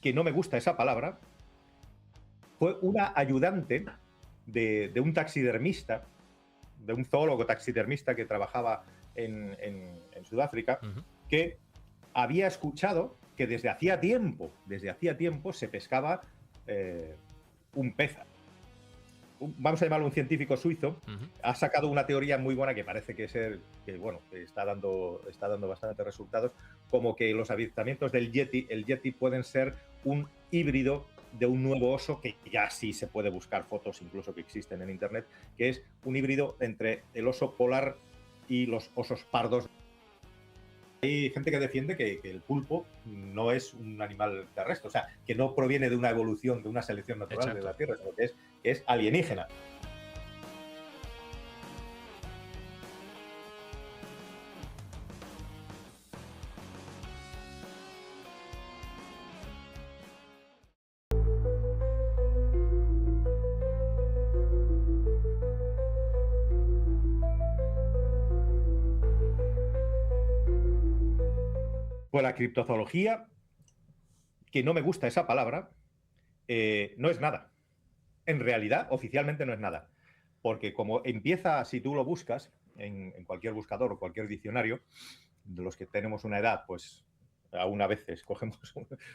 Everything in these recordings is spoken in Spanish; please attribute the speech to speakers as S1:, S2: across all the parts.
S1: que no me gusta esa palabra, fue una ayudante de un taxidermista, de un zoólogo taxidermista que trabajaba en Sudáfrica,
S2: Ujú.
S1: que había escuchado que desde hacía tiempo se pescaba un pez. Vamos a llamarlo un científico suizo,
S2: Ujú.
S1: ha sacado una teoría muy buena que parece que está dando bastantes resultados, como que los avistamientos del el Yeti pueden ser un híbrido de un nuevo oso, que ya sí se puede buscar fotos incluso que existen en internet, que es un híbrido entre el oso polar y los osos pardos. Hay gente que defiende que el pulpo no es un animal terrestre, o sea, que no proviene de una evolución, de una selección natural de la
S2: Exacto.
S1: Tierra, sino que es alienígena. Pues la criptozoología, que no me gusta esa palabra, no es nada. En realidad, oficialmente no es nada. Porque como empieza, si tú lo buscas en cualquier buscador o cualquier diccionario, de los que tenemos una edad, pues aún a veces cogemos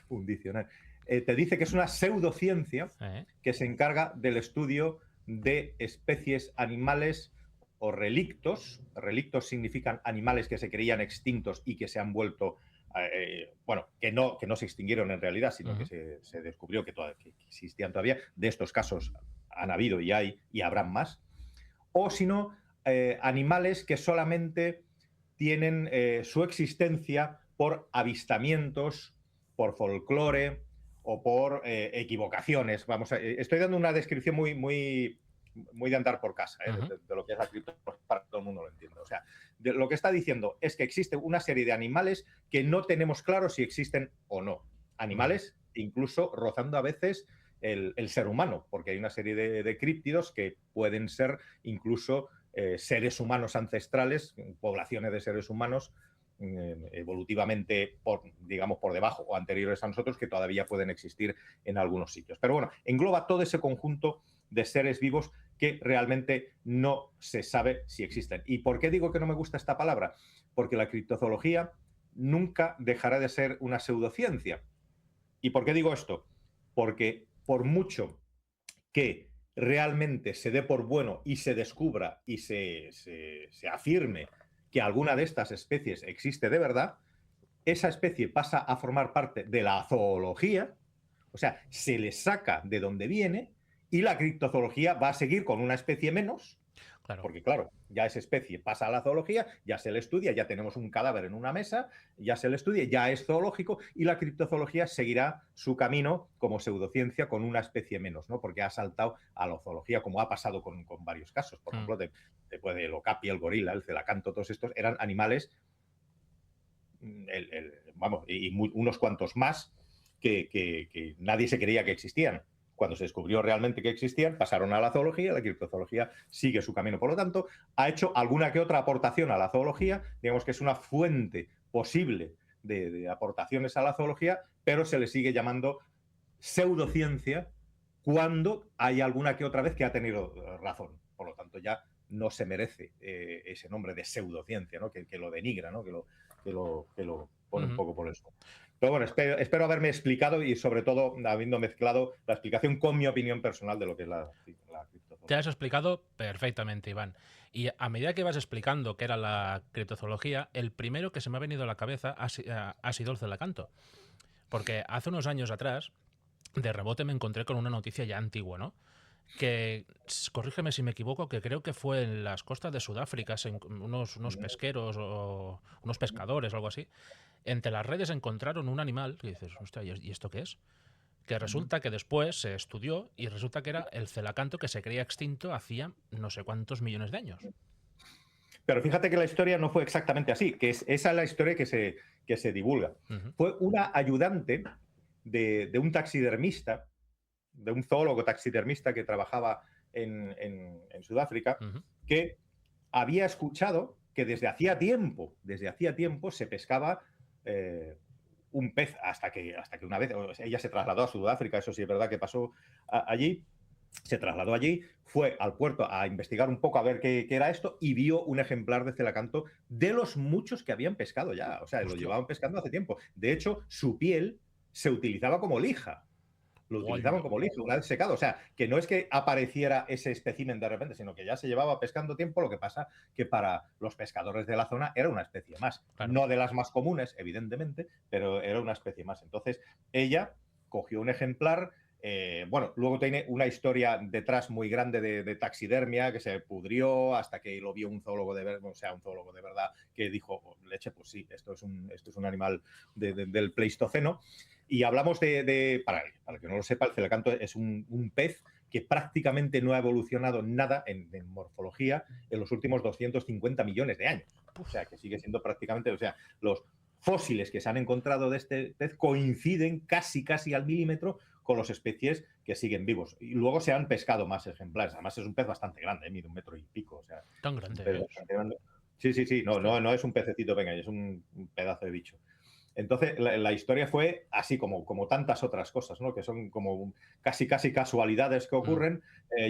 S1: un diccionario, te dice que es una pseudociencia
S2: ¿Eh?
S1: que se encarga del estudio de especies animales o relictos. Relictos significan animales que se creían extintos y que se han vuelto, que no se extinguieron en realidad, sino que
S2: Ujú.
S1: se descubrió que existían todavía. De estos casos han habido y hay y habrán más. O si no, animales que solamente tienen su existencia por avistamientos, por folclore o por equivocaciones. Estoy dando una descripción muy de andar por casa,
S2: Ujú.
S1: de lo que es la criptozoología, para que todo el mundo lo entienda. O sea, lo que está diciendo es que existe una serie de animales que no tenemos claro si existen o no.
S2: Vale.
S1: Animales incluso rozando a veces el ser humano, porque hay una serie de críptidos que pueden ser incluso seres humanos ancestrales, poblaciones de seres humanos evolutivamente, digamos, por debajo o anteriores a nosotros, que todavía pueden existir en algunos sitios. Pero bueno, engloba todo ese conjunto de seres vivos que realmente no se sabe si existen. ¿Y por qué digo que no me gusta esta palabra? Porque la criptozoología nunca dejará de ser una pseudociencia. ¿Y por qué digo esto? Porque por mucho que realmente se dé por bueno y se descubra y se afirme que alguna de estas especies existe de verdad, esa especie pasa a formar parte de la zoología, o sea, se le saca de donde viene y la criptozoología va a seguir con una especie menos,
S2: Claro.
S1: porque claro, ya esa especie pasa a la zoología, ya se le estudia, ya tenemos un cadáver en una mesa, ya se le estudia, ya es zoológico y la criptozoología seguirá su camino como pseudociencia con una especie menos, ¿no? Porque ha saltado a la zoología, como ha pasado con varios casos. Por
S2: Mm.
S1: ejemplo, después del okapi, el gorila, el celacanto, todos estos eran animales, unos cuantos más que nadie se creía que existían. Cuando se descubrió realmente que existían, pasaron a la zoología, la criptozoología sigue su camino. Por lo tanto, ha hecho alguna que otra aportación a la zoología, digamos que es una fuente posible de aportaciones a la zoología, pero se le sigue llamando pseudociencia cuando hay alguna que otra vez que ha tenido razón. Por lo tanto, ya no se merece ese nombre de pseudociencia, ¿no? Que lo denigra, ¿no? Que lo pone un
S2: Ujú.
S1: poco por eso. Pero bueno, espero haberme explicado y sobre todo habiendo mezclado la explicación con mi opinión personal de lo que es la
S2: Te has
S1: criptozoología.
S2: explicado perfectamente, Iván. Y a medida que vas explicando qué era la criptozoología, el primero que se me ha venido a la cabeza ha sido el celacanto. Porque hace unos años atrás, de rebote me encontré con una noticia ya antigua, ¿no? Que, corrígeme si me equivoco, que creo que fue en las costas de Sudáfrica, unos pesqueros o unos pescadores o algo así. Entre las redes encontraron un animal que dices, hostia, ¿y esto qué es? Que resulta que después se estudió y resulta que era el celacanto que se creía extinto hacía no sé cuántos millones de años.
S1: Pero fíjate que la historia no fue exactamente así, esa es la historia que se divulga.
S2: Ujú.
S1: Fue una ayudante de un taxidermista, de un zoólogo taxidermista que trabajaba en Sudáfrica,
S2: Ujú.
S1: que había escuchado que desde hacía tiempo se pescaba un pez hasta que una vez ella se trasladó a Sudáfrica, eso sí es verdad que pasó allí, se trasladó allí, fue al puerto a investigar un poco a ver qué era esto y vio un ejemplar de celacanto de los muchos que habían pescado ya. O sea, lo llevaban pescando hace tiempo. De hecho, su piel se utilizaba como lija. Lo utilizaban como lija una vez secado. O sea, que no es que apareciera ese espécimen de repente, sino que ya se llevaba pescando tiempo. Lo que pasa que para los pescadores de la zona era una especie más.
S2: Claro.
S1: No de las más comunes, evidentemente, pero era una especie más. Entonces, ella cogió un ejemplar. Bueno, luego tiene una historia detrás muy grande de taxidermia que se pudrió hasta que lo vio un zoólogo un zoólogo de verdad que dijo, oh, leche, pues sí, esto es un animal del Pleistoceno. Y hablamos para el que no lo sepa, el celacanto es un pez que prácticamente no ha evolucionado nada en morfología en los últimos 250 millones de años. O sea, que sigue siendo prácticamente, o sea, los fósiles que se han encontrado de este pez coinciden casi al milímetro con las especies que siguen vivos. Y luego se han pescado más ejemplares. Además es un pez bastante grande, mide 1,5 metros. O sea,
S2: tan grande.
S1: grande. Sí. No es un pececito pequeño, es un pedazo de bicho. Entonces, la historia fue así como tantas otras cosas, ¿no? Que son como casi casualidades que ocurren.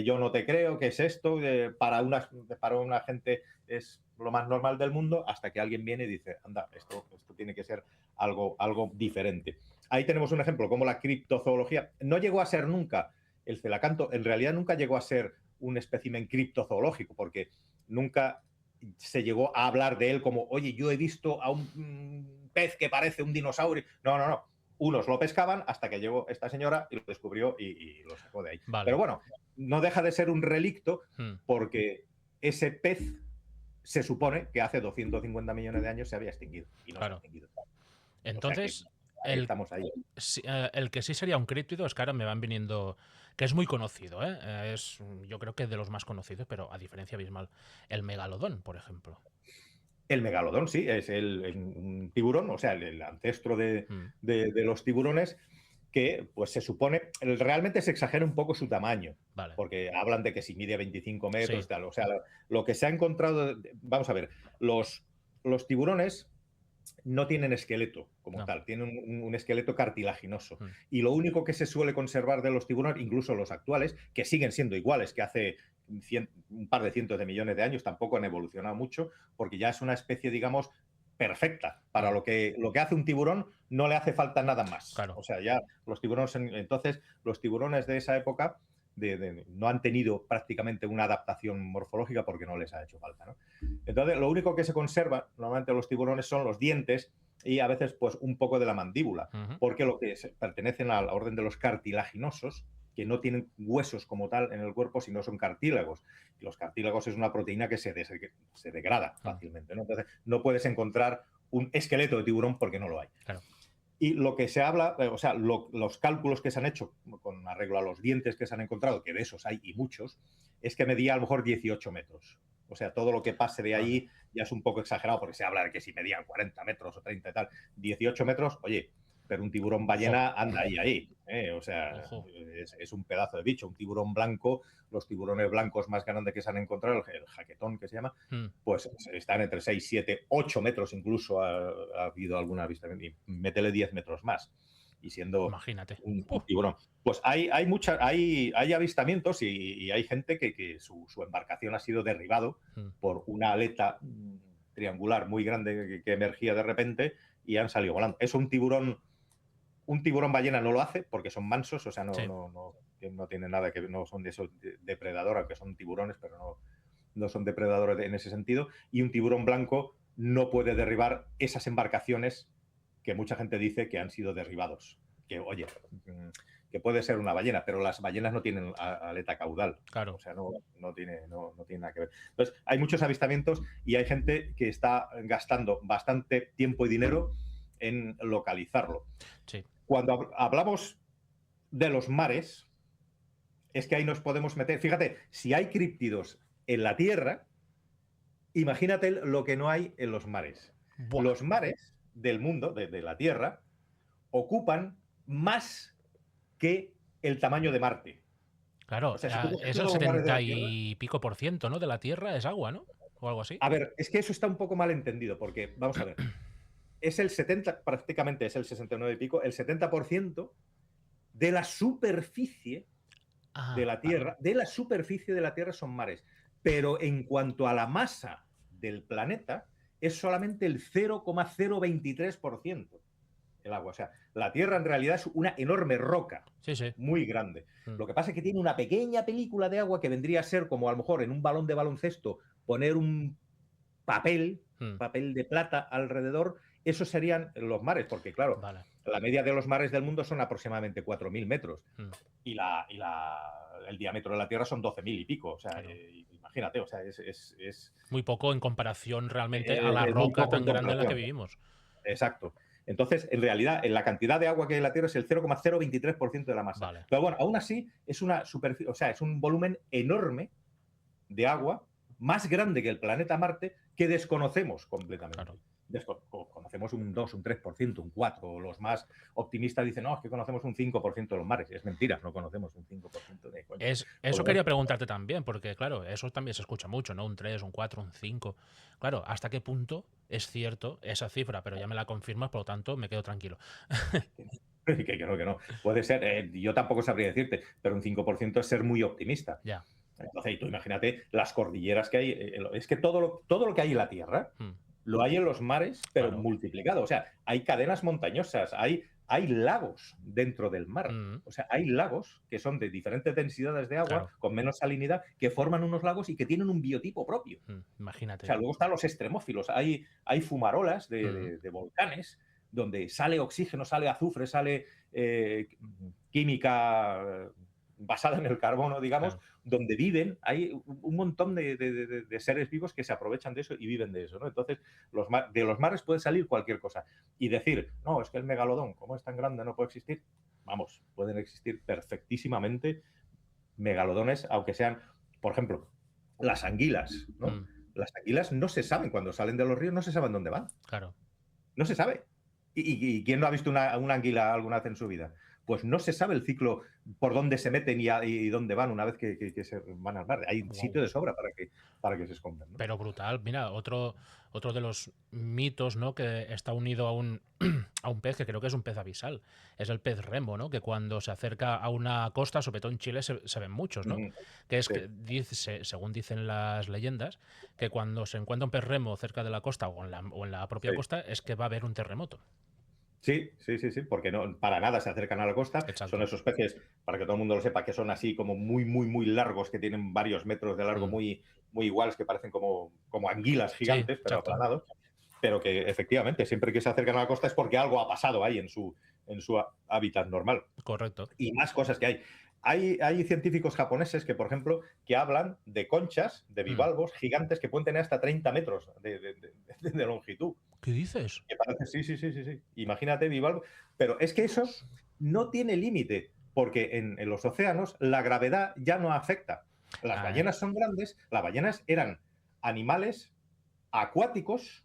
S1: Yo no te creo, ¿qué es esto? Para una gente es lo más normal del mundo, hasta que alguien viene y dice, anda, esto tiene que ser algo diferente. Ahí tenemos un ejemplo, como la criptozoología no llegó a ser nunca, el celacanto en realidad nunca llegó a ser un espécimen criptozoológico, porque nunca se llegó a hablar de él como, oye, yo he visto a un pez que parece un dinosaurio. No. Unos lo pescaban hasta que llegó esta señora y lo descubrió y lo sacó de ahí.
S2: Vale.
S1: Pero bueno, no deja de ser un relicto porque ese pez se supone que hace 250 millones de años se había extinguido y no se ha extinguido.
S2: Entonces,
S1: o sea que estamos ahí.
S2: El que sí sería un críptido es que ahora me van viniendo, que es muy conocido, yo creo que es de los más conocidos, pero a diferencia abismal, el megalodón, por ejemplo.
S1: El megalodón, sí, es un tiburón, o sea, el ancestro de los tiburones, que pues se supone, realmente se exagera un poco su tamaño,
S2: vale.
S1: Porque hablan de que si mide 25 metros, tal, o sea, lo que se ha encontrado, vamos a ver, los tiburones no tienen esqueleto como tal, tienen un esqueleto cartilaginoso. Y lo único que se suele conservar de los tiburones, incluso los actuales, que siguen siendo iguales que hace un par de cientos de millones de años, tampoco han evolucionado mucho, porque ya es una especie, digamos, perfecta. Para lo que hace un tiburón no le hace falta nada más.
S2: Claro.
S1: O sea, ya los tiburones, entonces, los tiburones de esa época no han tenido prácticamente una adaptación morfológica porque no les ha hecho falta, ¿no? Entonces, lo único que se conserva normalmente los tiburones son los dientes y a veces pues un poco de la mandíbula, porque lo que pertenecen a la orden de los cartilaginosos, que no tienen huesos como tal en el cuerpo, sino son cartílagos. Y los cartílagos es una proteína que se degrada fácilmente, ¿no? Entonces, no puedes encontrar un esqueleto de tiburón porque no lo hay.
S2: Claro.
S1: Y lo que se habla, o sea, los cálculos que se han hecho con arreglo a los dientes que se han encontrado, que de esos hay y muchos, es que medía a lo mejor 18 metros. O sea, todo lo que pase de ahí ya es un poco exagerado, porque se habla de que si medían 40 metros o 30 y tal. 18 metros, oye, pero un tiburón ballena anda ahí. O sea, es un pedazo de bicho. Un tiburón blanco, los tiburones blancos más grandes que se han encontrado, el jaquetón que se llama, pues están entre 6, 7, 8 metros incluso. Ha habido alguna vista. Y métele 10 metros más. Y siendo un tiburón. Pues hay avistamientos y hay gente que su embarcación ha sido derribado por una aleta triangular muy grande que emergía de repente y han salido volando. Es un tiburón ballena no lo hace porque son mansos, o sea, no tiene nada que ver, no son de esos depredadores, aunque son tiburones, pero no son depredadores en ese sentido. Y un tiburón blanco no puede derribar esas embarcaciones que mucha gente dice que han sido derribados. Que, oye, que puede ser una ballena, pero las ballenas no tienen aleta caudal.
S2: Claro.
S1: O sea, no tiene nada que ver. Entonces, hay muchos avistamientos y hay gente que está gastando bastante tiempo y dinero en localizarlo.
S2: Sí.
S1: Cuando hablamos de los mares, es que ahí nos podemos meter. Fíjate, si hay críptidos en la tierra, imagínate lo que no hay en los mares.
S2: Buah.
S1: Los mares del mundo, de la Tierra, ocupan más que el tamaño de Marte.
S2: Claro, o sea, es el 70 y pico %, ¿no? De la Tierra es agua, ¿no? O algo así.
S1: A ver, es que eso está un poco mal entendido, porque, vamos a ver, es el 70, prácticamente es el 69 y pico, el 70% de la superficie de la Tierra, de la superficie de la Tierra son mares. Pero en cuanto a la masa del planeta, es solamente el 0,023% el agua. O sea, la Tierra en realidad es una enorme roca,
S2: Sí, sí.
S1: muy grande. Lo que pasa es que tiene una pequeña película de agua que vendría a ser como a lo mejor en un balón de baloncesto poner un papel de plata alrededor. Esos serían los mares, porque claro,
S2: Vale.
S1: la media de los mares del mundo son aproximadamente 4.000 metros y el diámetro de la Tierra son 12.000 y pico. O sea,
S2: Claro.
S1: Imagínate, o sea, es
S2: muy poco en comparación realmente a la
S1: muy
S2: roca
S1: poco en
S2: tan grande en la que
S1: comparación.
S2: vivimos.
S1: Exacto. Entonces, en realidad, en la cantidad de agua que hay en la Tierra es el 0,023% de la masa.
S2: Vale.
S1: Pero bueno, aún así es una superficie, o sea, es un volumen enorme de agua, más grande que el planeta Marte, que desconocemos completamente.
S2: Claro.
S1: Conocemos un 2, un 3%, un 4%. Los más optimistas dicen, no, es que conocemos un 5% de los mares. Es mentira, no conocemos un 5% de coño.
S2: Eso quería preguntarte también, porque claro, eso también se escucha mucho, ¿no? Un 3, un 4, un 5. Claro, ¿hasta qué punto es cierto esa cifra? Pero ya me la confirmas, por lo tanto, me quedo tranquilo.
S1: Que no. Puede ser, yo tampoco sabría decirte, pero un 5% es ser muy optimista.
S2: Ya.
S1: Entonces, tú imagínate las cordilleras que hay. Es que todo lo que hay en la Tierra lo hay en los mares, pero
S2: Claro.
S1: multiplicado. O sea, hay cadenas montañosas, hay lagos dentro del mar. O sea, hay lagos que son de diferentes densidades de agua,
S2: Claro.
S1: con menos salinidad, que forman unos lagos y que tienen un biotipo propio.
S2: Imagínate.
S1: O sea, luego están los extremófilos. Hay fumarolas de volcanes donde sale oxígeno, sale azufre, sale química basada en el carbono, digamos, donde viven. Hay un montón de seres vivos que se aprovechan de eso y viven de eso, ¿no? Entonces, de los mares puede salir cualquier cosa. Y decir, no, es que el megalodón, como es tan grande, no puede existir. Vamos, pueden existir perfectísimamente megalodones, aunque sean, por ejemplo, las anguilas, ¿no? Las anguilas no se saben, cuando salen de los ríos no se saben dónde van.
S2: Claro.
S1: No se sabe. ¿Y quién no ha visto una anguila alguna vez en su vida? Pues no se sabe el ciclo por dónde se meten y dónde van una vez que se van al mar. Hay sitio de sobra para que se escondan, ¿no?
S2: Pero brutal. Mira, otro de los mitos, ¿no?, que está unido a un pez que creo que es un pez abisal. Es el pez remo, ¿no? Que cuando se acerca a una costa, sobre todo en Chile, se ven muchos, ¿no? Que es que según dicen las leyendas, que cuando se encuentra un pez remo cerca de la costa o en la propia costa, es que va a haber un terremoto.
S1: Sí, porque no, para nada se acercan a la costa.
S2: Exacto.
S1: Son esos peces, para que todo el mundo lo sepa, que son así como muy, muy, muy largos, que tienen varios metros de largo, muy, muy iguales, que parecen como anguilas gigantes, pero aplanados. Pero que efectivamente, siempre que se acercan a la costa es porque algo ha pasado ahí en su hábitat normal.
S2: Correcto.
S1: Y más cosas que hay. Hay científicos japoneses que, por ejemplo, que hablan de conchas, de bivalvos gigantes que pueden tener hasta 30 metros de longitud.
S2: ¿Qué dices?
S1: Que parece, sí. Imagínate bivalvos. Pero es que eso no tiene límite, porque en los océanos la gravedad ya no afecta. Las ballenas son grandes, las ballenas eran animales acuáticos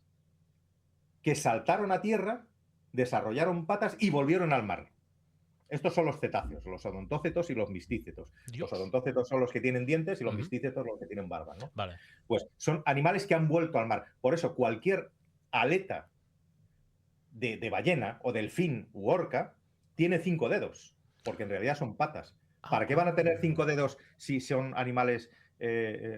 S1: que saltaron a tierra, desarrollaron patas y volvieron al mar. Estos son los cetáceos, los odontócetos y los mistícetos. Los odontócetos son los que tienen dientes y los mistícetos los que tienen barba, ¿no?
S2: Vale.
S1: Pues son animales que han vuelto al mar. Por eso cualquier aleta de ballena o delfín u orca tiene 5 dedos, porque en realidad son patas. ¿Para qué van a tener 5 dedos si son animales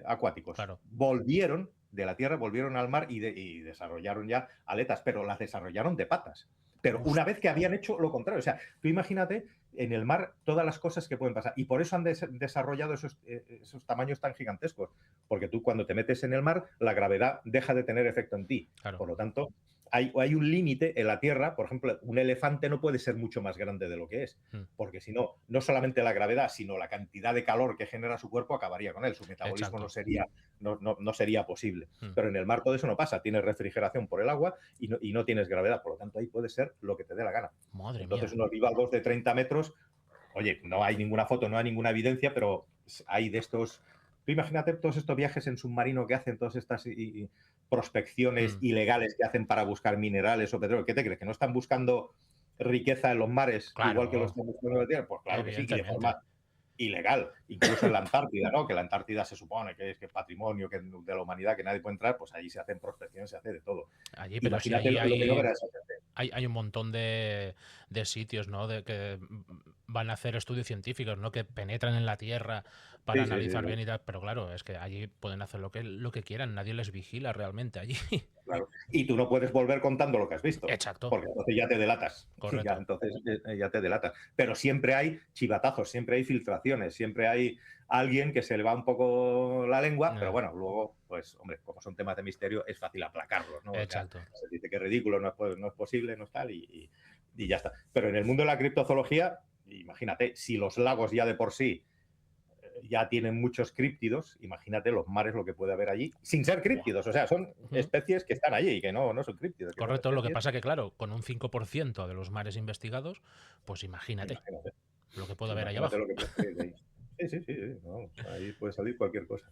S1: acuáticos?
S2: Claro.
S1: Volvieron de la tierra, volvieron al mar y desarrollaron ya aletas, pero las desarrollaron de patas. Pero una vez que habían hecho lo contrario. O sea, tú imagínate en el mar todas las cosas que pueden pasar. Y por eso han desarrollado esos tamaños tan gigantescos. Porque tú cuando te metes en el mar, la gravedad deja de tener efecto en ti.
S2: Claro.
S1: Por lo tanto, hay un límite en la Tierra. Por ejemplo, un elefante no puede ser mucho más grande de lo que es. Porque si no, no solamente la gravedad, sino la cantidad de calor que genera su cuerpo acabaría con él. Su metabolismo no sería posible. Pero en el mar todo eso no pasa. Tienes refrigeración por el agua y no tienes gravedad. Por lo tanto, ahí puede ser lo que te dé la gana.
S2: Madre
S1: Entonces,
S2: mía.
S1: unos bivalvos de 30 metros, oye, no hay ninguna foto, no hay ninguna evidencia, pero hay de estos... Tú imagínate todos estos viajes en submarino que hacen, todas estas prospecciones ilegales que hacen para buscar minerales o petróleo. ¿Qué te crees? ¿Que no están buscando riqueza en los mares igual que lo están buscando en la Tierra? Pues claro que sí, ilegal, incluso en la Antártida, ¿no? Que la Antártida se supone que es patrimonio de la humanidad, que nadie puede entrar, pues allí se hacen prospecciones, se hace de todo.
S2: Allí, pero sí,
S1: Imagínate
S2: allí
S1: lo que no
S2: hay,
S1: verás esa gente.
S2: hay un montón de sitios, ¿no? De que van a hacer estudios científicos, ¿no? Que penetran en la Tierra para
S1: Sí, sí, sí,
S2: analizar
S1: sí,
S2: bien y tal. Pero claro, es que allí pueden hacer lo que quieran, nadie les vigila realmente allí.
S1: claro. Y tú no puedes volver contando lo que has visto,
S2: Exacto,
S1: porque entonces ya te delatas. Ya,
S2: correcto.
S1: entonces ya te delatas. Pero siempre hay chivatazos, siempre hay filtraciones, siempre hay alguien que se le va un poco la lengua, pero bueno, luego, pues, hombre, como son temas de misterio, es fácil aplacarlos, ¿no? O sea,
S2: Exacto.
S1: se dice que es ridículo, no es posible, no es tal, y ya está. Pero en el mundo de la criptozoología, imagínate, si los lagos ya de por sí ya tienen muchos críptidos, imagínate los mares lo que puede haber allí, sin ser críptidos, o sea, son especies que están allí y que no son críptidos. Que
S2: correcto,
S1: son
S2: lo que pasa que, claro, con un 5% de los mares investigados, pues imagínate lo que puede haber ahí
S1: imagínate
S2: abajo.
S1: lo que puede salir de ahí. Sí, vamos, ahí puede salir cualquier cosa.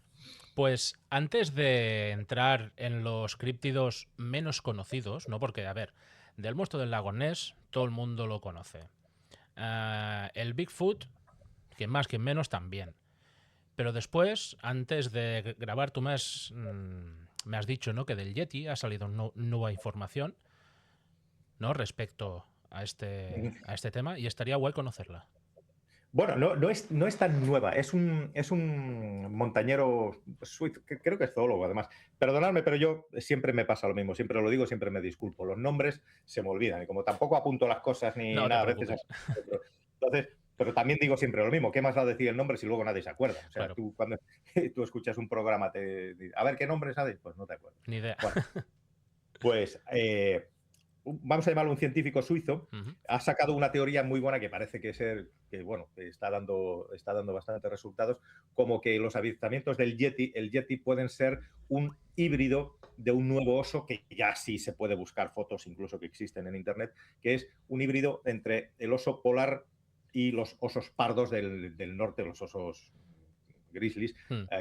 S2: Pues antes de entrar en los críptidos menos conocidos, ¿no? Porque, a ver, del monstruo del lago Ness todo el mundo lo conoce. El Bigfoot, quien más, quien menos, también. Pero después, antes de grabar, tú me has dicho, ¿no? Que del Yeti ha salido nueva información, ¿no? Respecto a este tema, y estaría guay conocerla.
S1: Bueno, no es tan nueva, es un montañero suizo, que creo que es zoólogo además. Perdonadme, pero yo siempre me pasa lo mismo, siempre lo digo, siempre me disculpo. Los nombres se me olvidan y como tampoco apunto las cosas ni
S2: No te
S1: nada, a veces...
S2: preocupes.
S1: Entonces, pero también digo siempre lo mismo, ¿qué más da decir el nombre si luego nadie se acuerda? O sea,
S2: Claro,
S1: tú cuando tú escuchas un programa, a ver qué nombre sabes, pues no te acuerdas.
S2: ni idea.
S1: Bueno, pues vamos a llamarlo un científico suizo, ha sacado una teoría muy buena que parece que está dando bastantes resultados, como que los avistamientos del Yeti, el Yeti pueden ser un híbrido de un nuevo oso, que ya sí se puede buscar fotos incluso que existen en internet, que es un híbrido entre el oso polar y los osos pardos del norte, los osos grizzlies,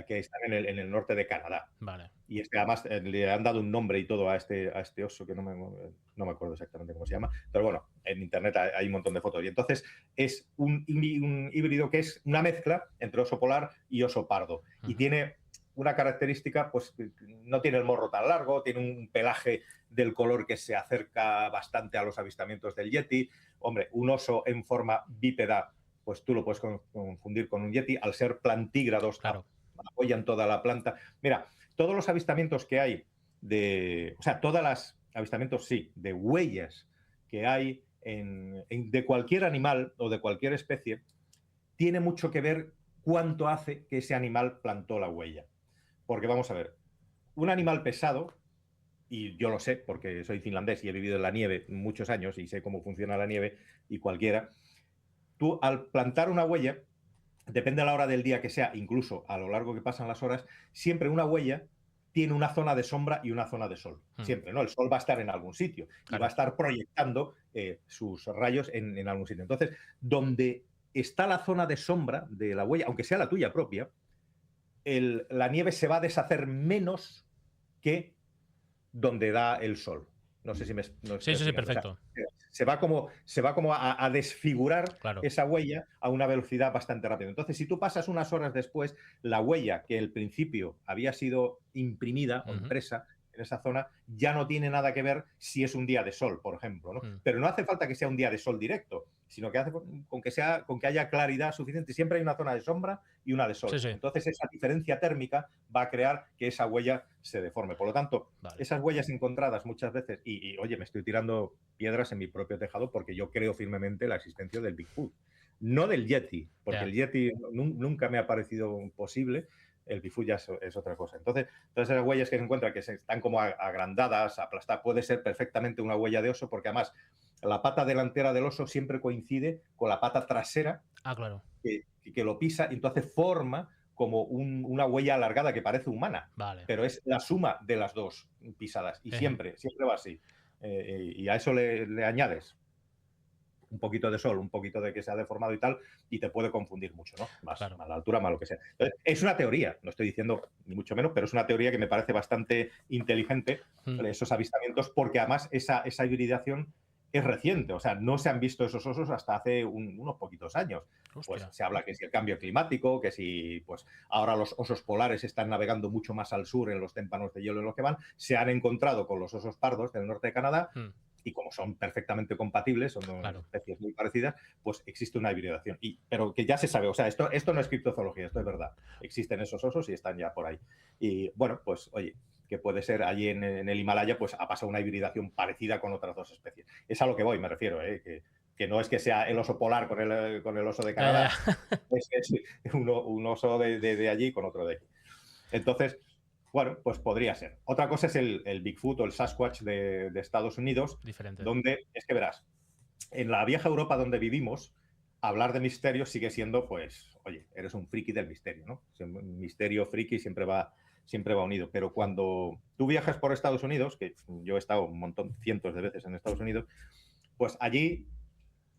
S1: que están en el norte de Canadá.
S2: Vale.
S1: Y además le han dado un nombre y todo a este oso, que no me acuerdo exactamente cómo se llama, pero bueno, en internet hay un montón de fotos. Y entonces es un híbrido que es una mezcla entre oso polar y oso pardo. Y tiene una característica, pues no tiene el morro tan largo, tiene un pelaje del color que se acerca bastante a los avistamientos del Yeti. Hombre, un oso en forma bípeda, pues tú lo puedes confundir con un Yeti, al ser plantígrados,
S2: Claro.
S1: apoyan toda la planta. Mira, todos los avistamientos que hay todas las avistamientos, sí, de huellas que hay de cualquier animal o de cualquier especie, tiene mucho que ver cuánto hace que ese animal plantó la huella. Porque vamos a ver, un animal pesado, y yo lo sé porque soy finlandés y he vivido en la nieve muchos años y sé cómo funciona la nieve, y cualquiera, tú al plantar una huella, depende de la hora del día que sea, incluso a lo largo que pasan las horas, siempre una huella tiene una zona de sombra y una zona de sol. Siempre, ¿no? El sol va a estar en algún sitio y va a estar proyectando sus rayos en algún sitio. Entonces, donde está la zona de sombra de la huella, aunque sea la tuya propia, la nieve se va a deshacer menos que donde da el sol. No sé si me estoy
S2: Sí,
S1: explicando.
S2: perfecto.
S1: O sea, se va como a desfigurar esa huella a una velocidad bastante rápida. Entonces, si tú pasas unas horas después, la huella que al principio había sido imprimida o impresa en esa zona ya no tiene nada que ver si es un día de sol, por ejemplo, ¿no? Pero no hace falta que sea un día de sol directo, sino que hace con que haya claridad suficiente. Siempre hay una zona de sombra y una de sol.
S2: Sí.
S1: Entonces, esa diferencia térmica va a crear que esa huella se deforme. Por lo tanto, esas huellas encontradas muchas veces, y oye, me estoy tirando piedras en mi propio tejado porque yo creo firmemente la existencia del Bigfoot. No del Yeti, porque el Yeti nunca me ha parecido posible. El Bigfoot ya es otra cosa. Entonces, todas esas huellas que se encuentran, que están como agrandadas, aplastadas, puede ser perfectamente una huella de oso, porque además la pata delantera del oso siempre coincide con la pata trasera que lo pisa, y entonces forma como una huella alargada que parece humana, pero es la suma de las dos pisadas, y siempre va así. Y a eso le añades un poquito de sol, un poquito de que se ha deformado y tal, y te puede confundir mucho, ¿no? Más a la altura, más lo que sea. Entonces, es una teoría, no estoy diciendo ni mucho menos, pero es una teoría que me parece bastante inteligente, esos avistamientos, porque además esa hibridación es reciente, o sea, no se han visto esos osos hasta hace unos poquitos años. Pues
S2: Hostia.
S1: se habla que si el cambio climático, que si pues ahora los osos polares están navegando mucho más al sur en los témpanos de hielo en los que van, se han encontrado con los osos pardos del norte de Canadá y como son perfectamente compatibles, son
S2: Claro.
S1: especies muy parecidas, pues existe una hibridación. Pero que ya se sabe, o sea, esto no es criptozoología, esto es verdad. Existen esos osos y están ya por ahí. Y bueno, pues oye, que puede ser allí en el Himalaya, pues ha pasado una hibridación parecida con otras dos especies. Es a lo que voy, me refiero, que no es que sea el oso polar con el oso de Canadá, es un oso de allí con otro de aquí. Entonces, bueno, pues podría ser. Otra cosa es el Bigfoot o el Sasquatch de Estados Unidos,
S2: Diferente.
S1: donde, es que verás, en la vieja Europa donde vivimos, hablar de misterio sigue siendo, pues, oye, eres un friki del misterio, ¿no? Misterio, friki siempre va unido. Pero cuando tú viajas por Estados Unidos, que yo he estado un montón, cientos de veces en Estados Unidos, pues allí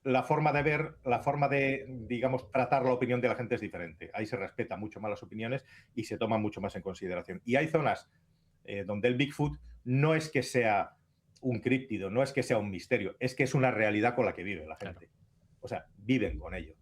S1: la forma de ver, la forma de, digamos, tratar la opinión de la gente es diferente. Ahí se respeta mucho más las opiniones y se toma mucho más en consideración. Y hay zonas donde el Bigfoot no es que sea un críptido, no es que sea un misterio, es que es una realidad con la que vive la gente. Claro. O sea, viven con ello.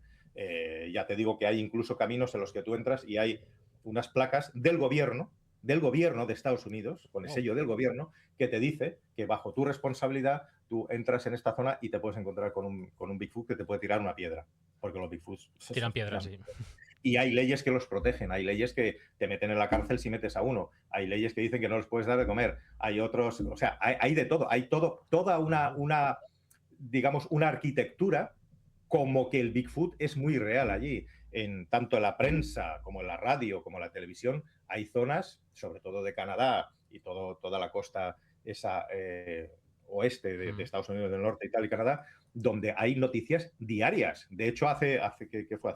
S1: Ya te digo que hay incluso caminos en los que tú entras y hay unas placas del gobierno de Estados Unidos, con el sello del gobierno, que te dice que bajo tu responsabilidad tú entras en esta zona y te puedes encontrar con un Bigfoot que te puede tirar una piedra, porque los Bigfoots
S2: tiran piedras, sí.
S1: Y hay leyes que los protegen, hay leyes que te meten en la cárcel si metes a uno, hay leyes que dicen que no les puedes dar de comer, hay otros, o sea, hay de todo, hay toda una, digamos, una arquitectura como que el Bigfoot es muy real allí. Tanto en la prensa como en la radio como en la televisión hay zonas, sobre todo de Canadá y toda la costa esa oeste de Estados Unidos del Norte y tal y Canadá, donde hay noticias diarias. De hecho, hace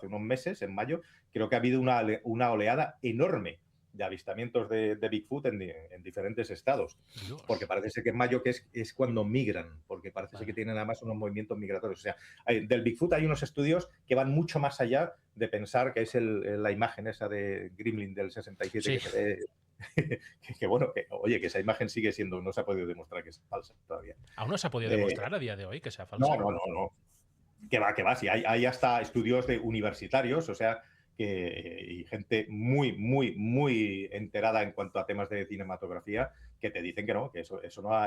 S1: unos meses, en mayo, creo que ha habido una oleada enorme de avistamientos de Bigfoot en diferentes estados. Dios. Porque parece ser que en mayo que es cuando migran, porque parece ser que tienen además unos movimientos migratorios. O sea, del Bigfoot hay unos estudios que van mucho más allá de pensar que es la imagen esa de Gremlin del 67 sí. Que se ve que bueno, oye, que esa imagen sigue siendo, no se ha podido demostrar que es falsa todavía.
S2: ¿Aún no se ha podido demostrar a día de hoy que sea falsa?
S1: No. Que va, sí, hay hasta estudios de universitarios, o sea, y gente muy enterada en cuanto a temas de cinematografía que te dicen que no, que eso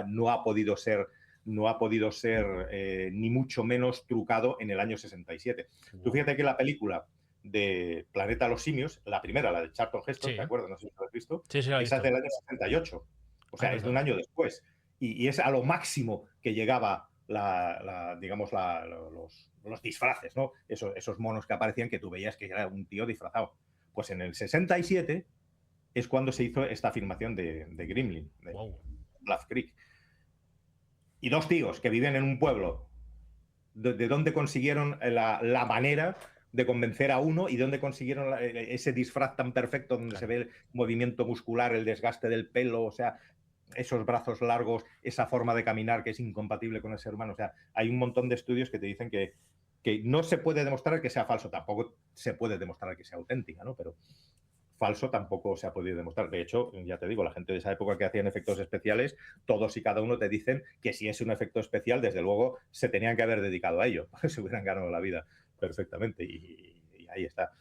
S1: no ha podido ser ni mucho menos trucado en el año 67. Wow. Tú fíjate que la película de Planeta de los Simios, la primera, la de Charlton Heston, sí. ¿Te acuerdas? No sé si lo has visto.
S2: Sí,
S1: esa es del año 68. O sea, es de un año después. Y es a lo máximo que llegaba digamos, los disfraces, ¿no? Esos monos que aparecían que tú veías que era un tío disfrazado. Pues en el 67 es cuando se hizo esta afirmación de Gremlin, de Bluff Creek. Y dos tíos que viven en un pueblo, ¿de dónde consiguieron la manera de convencer a uno y de dónde consiguieron ese disfraz tan perfecto donde se ve el movimiento muscular, el desgaste del pelo, o sea, esos brazos largos, esa forma de caminar que es incompatible con el ser humano? O sea, hay un montón de estudios que te dicen que no se puede demostrar que sea falso, tampoco se puede demostrar que sea auténtica, ¿no? Pero falso tampoco se ha podido demostrar. De hecho, ya te digo, la gente de esa época que hacían efectos especiales, todos y cada uno te dicen que si es un efecto especial, desde luego se tenían que haber dedicado a ello, se hubieran ganado la vida perfectamente. Y ahí está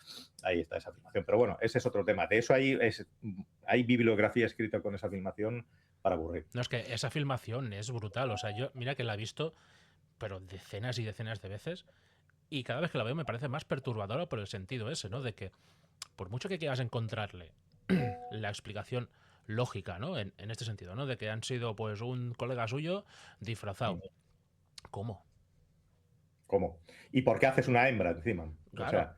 S1: esa afirmación. Pero bueno, ese es otro tema. De eso hay bibliografía escrita con esa afirmación para aburrir.
S2: No, es que esa filmación es brutal. O sea, yo, mira que la he visto, pero decenas y decenas de veces, y cada vez que la veo me parece más perturbadora por el sentido ese, ¿no? De que, por mucho que quieras encontrarle la explicación lógica, ¿no? En este sentido, ¿no? De que han sido, pues, un colega suyo disfrazado. ¿Cómo?
S1: ¿Y por qué haces una hembra encima?
S2: Claro.
S1: O sea,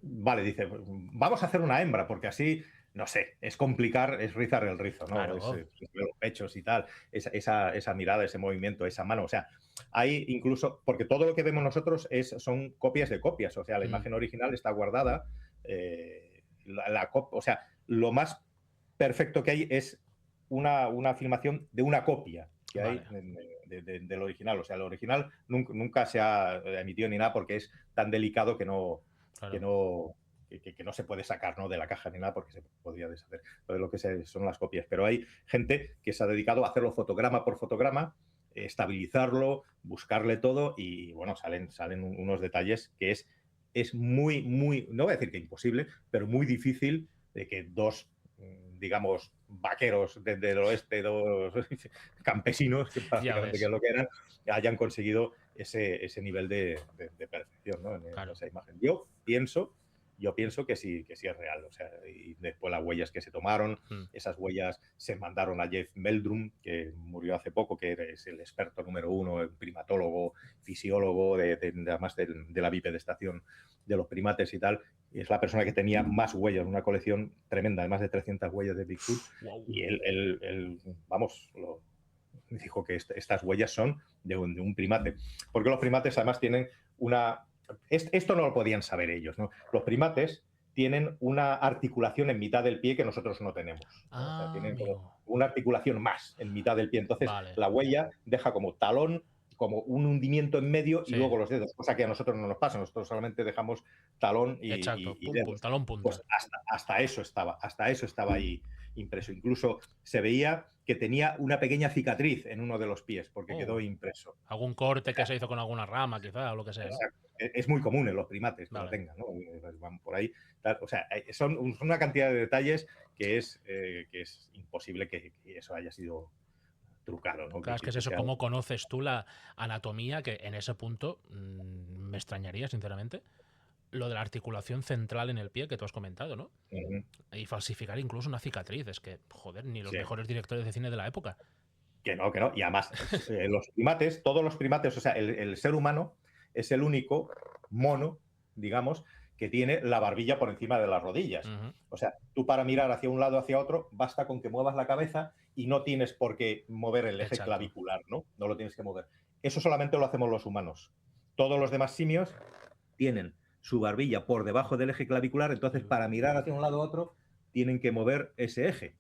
S1: vale, dice, vamos a hacer una hembra, porque así, no sé, es complicar, es rizar el rizo, ¿no?
S2: Claro.
S1: Los pechos y tal, esa mirada, ese movimiento, esa mano, o sea, hay incluso, porque todo lo que vemos nosotros son copias de copias, o sea, la imagen original está guardada, o sea, lo más perfecto que hay es una filmación de una copia que hay del original, o sea, el original nunca se ha emitido ni nada porque es tan delicado que no se puede sacar, ¿no?, de la caja ni nada porque se podría deshacer. Entonces, lo que son las copias. Pero hay gente que se ha dedicado a hacerlo fotograma por fotograma estabilizarlo, buscarle todo y bueno, salen unos detalles que es muy, muy, no voy a decir que imposible, pero muy difícil de que dos, digamos, vaqueros del oeste, dos campesinos, que prácticamente que es lo que eran, hayan conseguido ese nivel de perfección, ¿no? en
S2: Claro.
S1: esa imagen. Yo pienso que sí es real. O sea, y después las huellas que se tomaron, esas huellas se mandaron a Jeff Meldrum, que murió hace poco, que es el experto número uno, el primatólogo, fisiólogo, además de la bipedestación de los primates y tal. Es la persona que tenía más huellas, una colección tremenda, de más de 300 huellas de Bigfoot. Wow. Y él dijo que estas huellas son de un primate. Porque los primates además tienen una... Esto no lo podían saber ellos, ¿no? Los primates tienen una articulación en mitad del pie que nosotros no tenemos, ¿no? O sea, tienen como una articulación más en mitad del pie. Entonces, la huella deja como talón, como un hundimiento en medio y luego los dedos, cosa que a nosotros no nos pasa. Nosotros solamente dejamos talón y dedos.
S2: Talón, punta.
S1: Pues hasta eso estaba ahí impreso. Incluso se veía que tenía una pequeña cicatriz en uno de los pies porque quedó impreso.
S2: Algún corte que se hizo con alguna rama, quizá, o lo que sea.
S1: Exacto. Es muy común en los primates que lo tengan, ¿no? Van por ahí. O sea, son una cantidad de detalles que es imposible que eso haya sido trucado, ¿no?
S2: Claro, es que es eso. ¿Cómo conoces tú la anatomía? Que en ese punto me extrañaría, sinceramente, lo de la articulación central en el pie que tú has comentado, ¿no? Y falsificar incluso una cicatriz. Es que, joder, ni los mejores directores de cine de la época.
S1: Que no. Y además, los primates, todos los primates, o sea, el ser humano es el único mono, digamos, que tiene la barbilla por encima de las rodillas. O sea, tú para mirar hacia un lado, hacia otro, basta con que muevas la cabeza y no tienes por qué mover el eje clavicular, ¿no? No lo tienes que mover. Eso solamente lo hacemos los humanos. Todos los demás simios tienen su barbilla por debajo del eje clavicular, entonces para mirar hacia un lado u otro tienen que mover ese eje.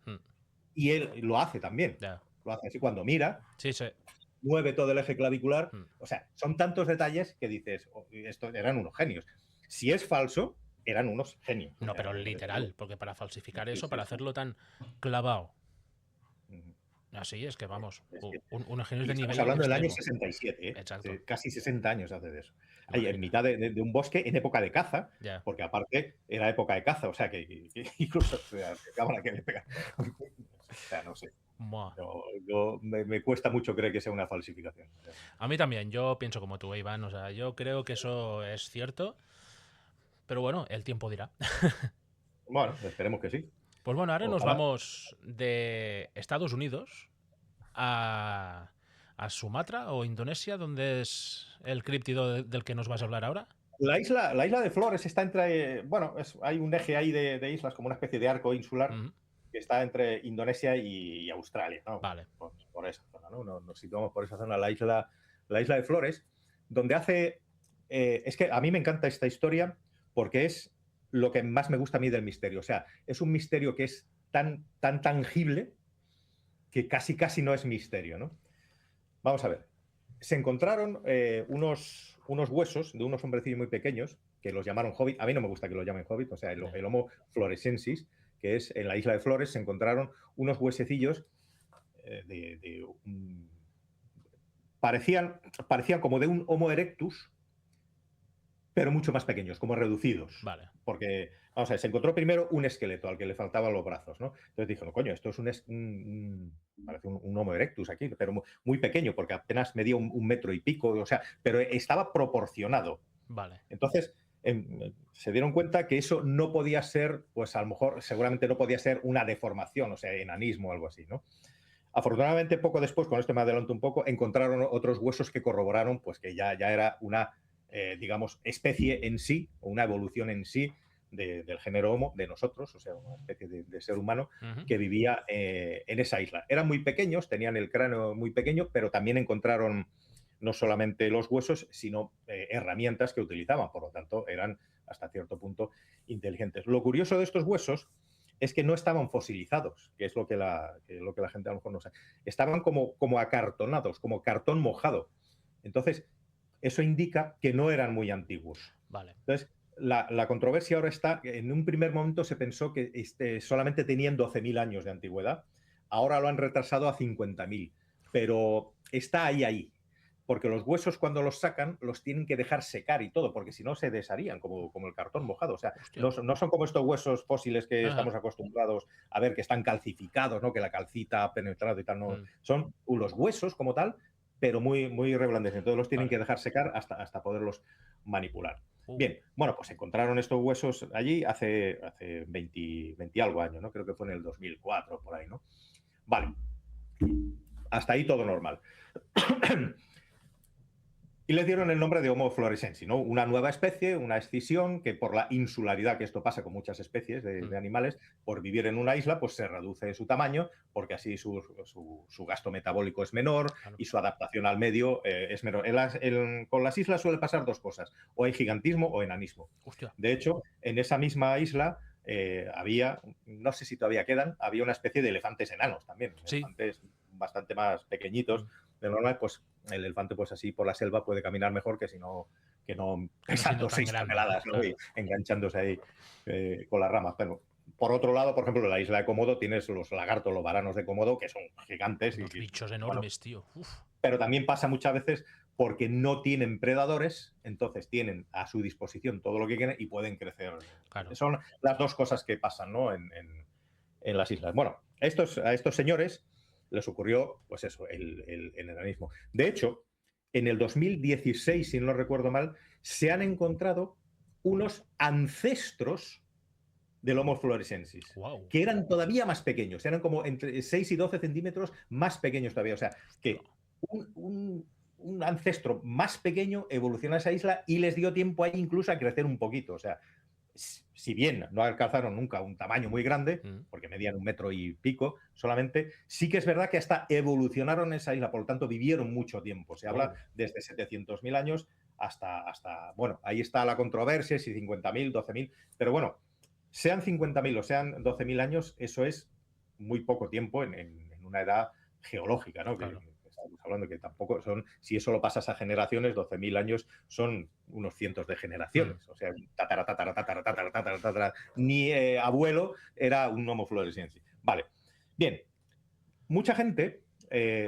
S1: Y él lo hace también. Lo hace así cuando mira, mueve todo el eje clavicular. O sea, son tantos detalles que dices, estos eran unos genios. Si es falso, eran unos genios.
S2: No, pero literal, porque para falsificar eso, para hacerlo tan clavado. Así es que vamos, unos genios de nivel.
S1: Estamos hablando del año 67, ¿eh?
S2: Exacto.
S1: Casi 60 años hace de eso. Ahí, en mitad de un bosque, en época de caza, porque aparte era época de caza, o sea que incluso cámara que le pega. O sea, no sé. Me cuesta mucho creer que sea una falsificación.
S2: A mí también, yo pienso como tú, Iván. O sea, yo creo que eso es cierto, pero bueno, el tiempo dirá.
S1: Bueno, esperemos que sí.
S2: Pues bueno, ahora nos vamos de Estados Unidos a Sumatra o Indonesia, donde es el críptido del que nos vas a hablar ahora.
S1: La isla de Flores está entre... Bueno, hay un eje ahí de islas, como una especie de arco insular, que está entre Indonesia y Australia, ¿no?
S2: Vale.
S1: Por esa zona, ¿no? Nos situamos por esa zona, la isla de Flores, donde hace... es que a mí me encanta esta historia porque es lo que más me gusta a mí del misterio. O sea, es un misterio que es tan tangible que casi no es misterio, ¿no? Vamos a ver. Se encontraron unos huesos de unos hombrecillos muy pequeños que los llamaron hobbit. A mí no me gusta que los llamen hobbit, o sea, el Homo florescensis, que es en la isla de Flores, se encontraron unos huesecillos parecían como de un Homo erectus, pero mucho más pequeños, como reducidos.
S2: Vale.
S1: Porque, vamos a ver, se encontró primero un esqueleto al que le faltaban los brazos, ¿no? Entonces dijo, no, coño, esto es parece un Homo erectus aquí, pero muy pequeño, porque apenas medía un metro y pico, o sea, pero estaba proporcionado.
S2: Vale.
S1: Entonces, se dieron cuenta que eso no podía ser, pues a lo mejor, seguramente no podía ser una deformación, o sea, enanismo o algo así, ¿no? Afortunadamente, poco después, con esto me adelanto un poco, encontraron otros huesos que corroboraron pues que ya era una digamos, especie en sí, o una evolución en sí del género Homo, de nosotros, o sea, una especie de ser humano que vivía en esa isla. Eran muy pequeños, tenían el cráneo muy pequeño, pero también encontraron no solamente los huesos, sino herramientas que utilizaban, por lo tanto, eran hasta cierto punto inteligentes. Lo curioso de estos huesos es que no estaban fosilizados, que es lo que la gente a lo mejor no sabe. Estaban como acartonados, como cartón mojado. Entonces, eso indica que no eran muy antiguos.
S2: Vale.
S1: Entonces, la controversia ahora está, en un primer momento se pensó que solamente tenían 12.000 años de antigüedad, ahora lo han retrasado a 50.000. pero está ahí. Porque los huesos cuando los sacan los tienen que dejar secar y todo, porque si no se desharían como el cartón mojado. O sea, no son como estos huesos fósiles que estamos acostumbrados a ver, que están calcificados, ¿no? Que la calcita ha penetrado y tal. No. Son los huesos como tal, pero muy, muy reblandecidos. Entonces los tienen que dejar secar hasta poderlos manipular. Bien, bueno, pues encontraron estos huesos allí hace 20 y algo años, ¿no? Creo que fue en el 2004, por ahí, ¿no? Vale. Hasta ahí todo normal. Y le dieron el nombre de Homo florescensis, ¿no? Una nueva especie, una escisión que por la insularidad, que esto pasa con muchas especies de animales, por vivir en una isla, pues se reduce su tamaño, porque así su gasto metabólico es menor y su adaptación al medio es menor. Con las islas suele pasar dos cosas, o hay gigantismo o enanismo.
S2: Hostia.
S1: De hecho, en esa misma isla había, no sé si todavía quedan, había una especie de elefantes enanos también, elefantes bastante más pequeñitos. De normal, pues el elefante, pues así por la selva puede caminar mejor que no pesando 6 toneladas, ¿no? Y enganchándose ahí con las ramas. Pero por otro lado, por ejemplo, en la isla de Komodo tienes los lagartos, los varanos de Komodo, que son gigantes.
S2: Unos bichos enormes, tío. Uf.
S1: Pero también pasa muchas veces porque no tienen predadores, entonces tienen a su disposición todo lo que quieren y pueden crecer. Claro. Son las dos cosas que pasan, ¿no? en las islas. Bueno, a estos señores les ocurrió, pues eso, el enanismo. De hecho, en el 2016, si no recuerdo mal, se han encontrado unos ancestros del Homo florescensis, que eran todavía más pequeños, eran como entre 6 y 12 centímetros más pequeños todavía. O sea, que un ancestro más pequeño evolucionó a esa isla y les dio tiempo ahí incluso a crecer un poquito. O sea, si bien no alcanzaron nunca un tamaño muy grande, porque medían 1 metro y pico solamente, sí que es verdad que hasta evolucionaron esa isla, por lo tanto vivieron mucho tiempo. Se habla desde 700.000 años hasta, bueno, ahí está la controversia, si 50.000, 12.000, pero bueno, sean 50.000 o sean 12.000 años, eso es muy poco tiempo en una edad geológica, ¿no? Claro. Estamos hablando que tampoco son, si eso lo pasas a generaciones, 12.000 años son unos cientos de generaciones. O sea, ni abuelo era un Homo florescensis. Vale. Bien. Mucha gente,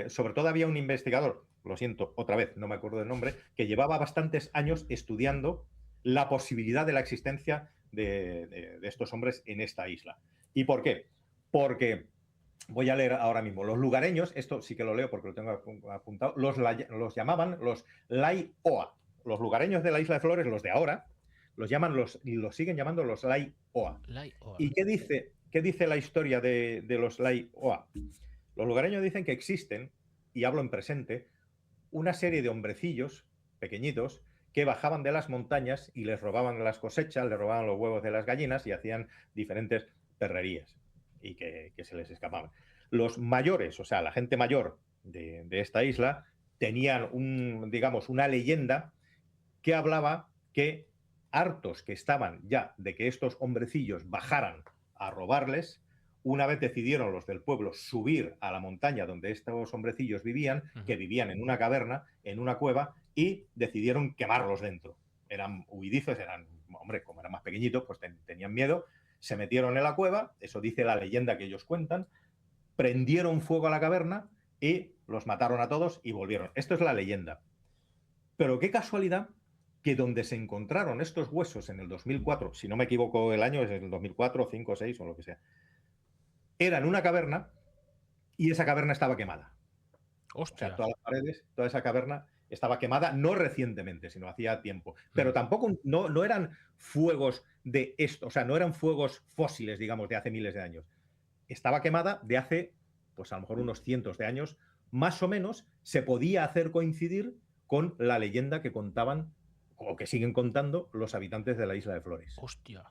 S1: sobre todo había un investigador, lo siento, otra vez, no me acuerdo del nombre, que llevaba bastantes años estudiando la posibilidad de la existencia de estos hombres en esta isla. ¿Y por qué? Porque voy a leer ahora mismo. Los lugareños, esto sí que lo leo porque lo tengo apuntado, los llamaban los Lai-Oa. Los lugareños de la Isla de Flores, los de ahora, los siguen llamando los Lai-Oa. ¿Y qué dice la historia de los Lai-Oa? Los lugareños dicen que existen, y hablo en presente, una serie de hombrecillos pequeñitos que bajaban de las montañas y les robaban las cosechas, les robaban los huevos de las gallinas y hacían diferentes perrerías y que se les escapaban. Los mayores, o sea, la gente mayor de esta isla, tenían una leyenda que hablaba que, hartos que estaban ya de que estos hombrecillos bajaran a robarles, una vez decidieron los del pueblo subir a la montaña donde estos hombrecillos vivían, que vivían en una caverna, en una cueva, y decidieron quemarlos dentro. Eran huidizos, hombre, como eran más pequeñitos, pues tenían miedo. Se metieron en la cueva, eso dice la leyenda que ellos cuentan, prendieron fuego a la caverna y los mataron a todos y volvieron. Esto es la leyenda. Pero qué casualidad que donde se encontraron estos huesos en el 2004, si no me equivoco el año, es el 2004, 5, 6 o lo que sea, era en una caverna y esa caverna estaba quemada.
S2: Hostia.
S1: O sea, todas las paredes, toda esa caverna estaba quemada, no recientemente, sino hacía tiempo. Pero tampoco, no eran fuegos de esto, o sea, no eran fuegos fósiles, digamos, de hace miles de años. Estaba quemada de hace, pues a lo mejor unos cientos de años, más o menos se podía hacer coincidir con la leyenda que contaban, o que siguen contando, los habitantes de la Isla de Flores.
S2: Hostia.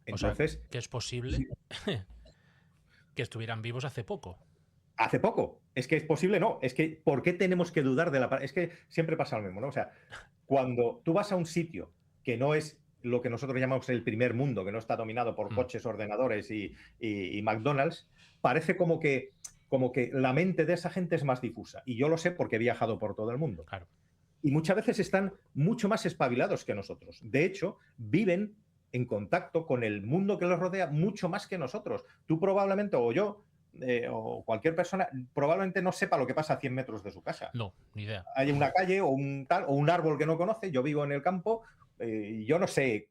S1: Entonces,
S2: o sea, que es posible que estuvieran vivos hace poco.
S1: Hace poco. Es que es posible, no. Es que, ¿por qué tenemos que dudar de la... Es que siempre pasa lo mismo, ¿no? O sea, cuando tú vas a un sitio que no es lo que nosotros llamamos el primer mundo, que no está dominado por coches, ordenadores y McDonald's, parece como que la mente de esa gente es más difusa. Y yo lo sé porque he viajado por todo el mundo.
S2: Claro.
S1: Y muchas veces están mucho más espabilados que nosotros. De hecho, viven en contacto con el mundo que los rodea mucho más que nosotros. Tú probablemente, o yo, o cualquier persona probablemente no sepa lo que pasa a 100 metros de su casa.
S2: No, ni idea.
S1: Hay una calle o un árbol que no conoce, yo vivo en el campo, y yo no sé,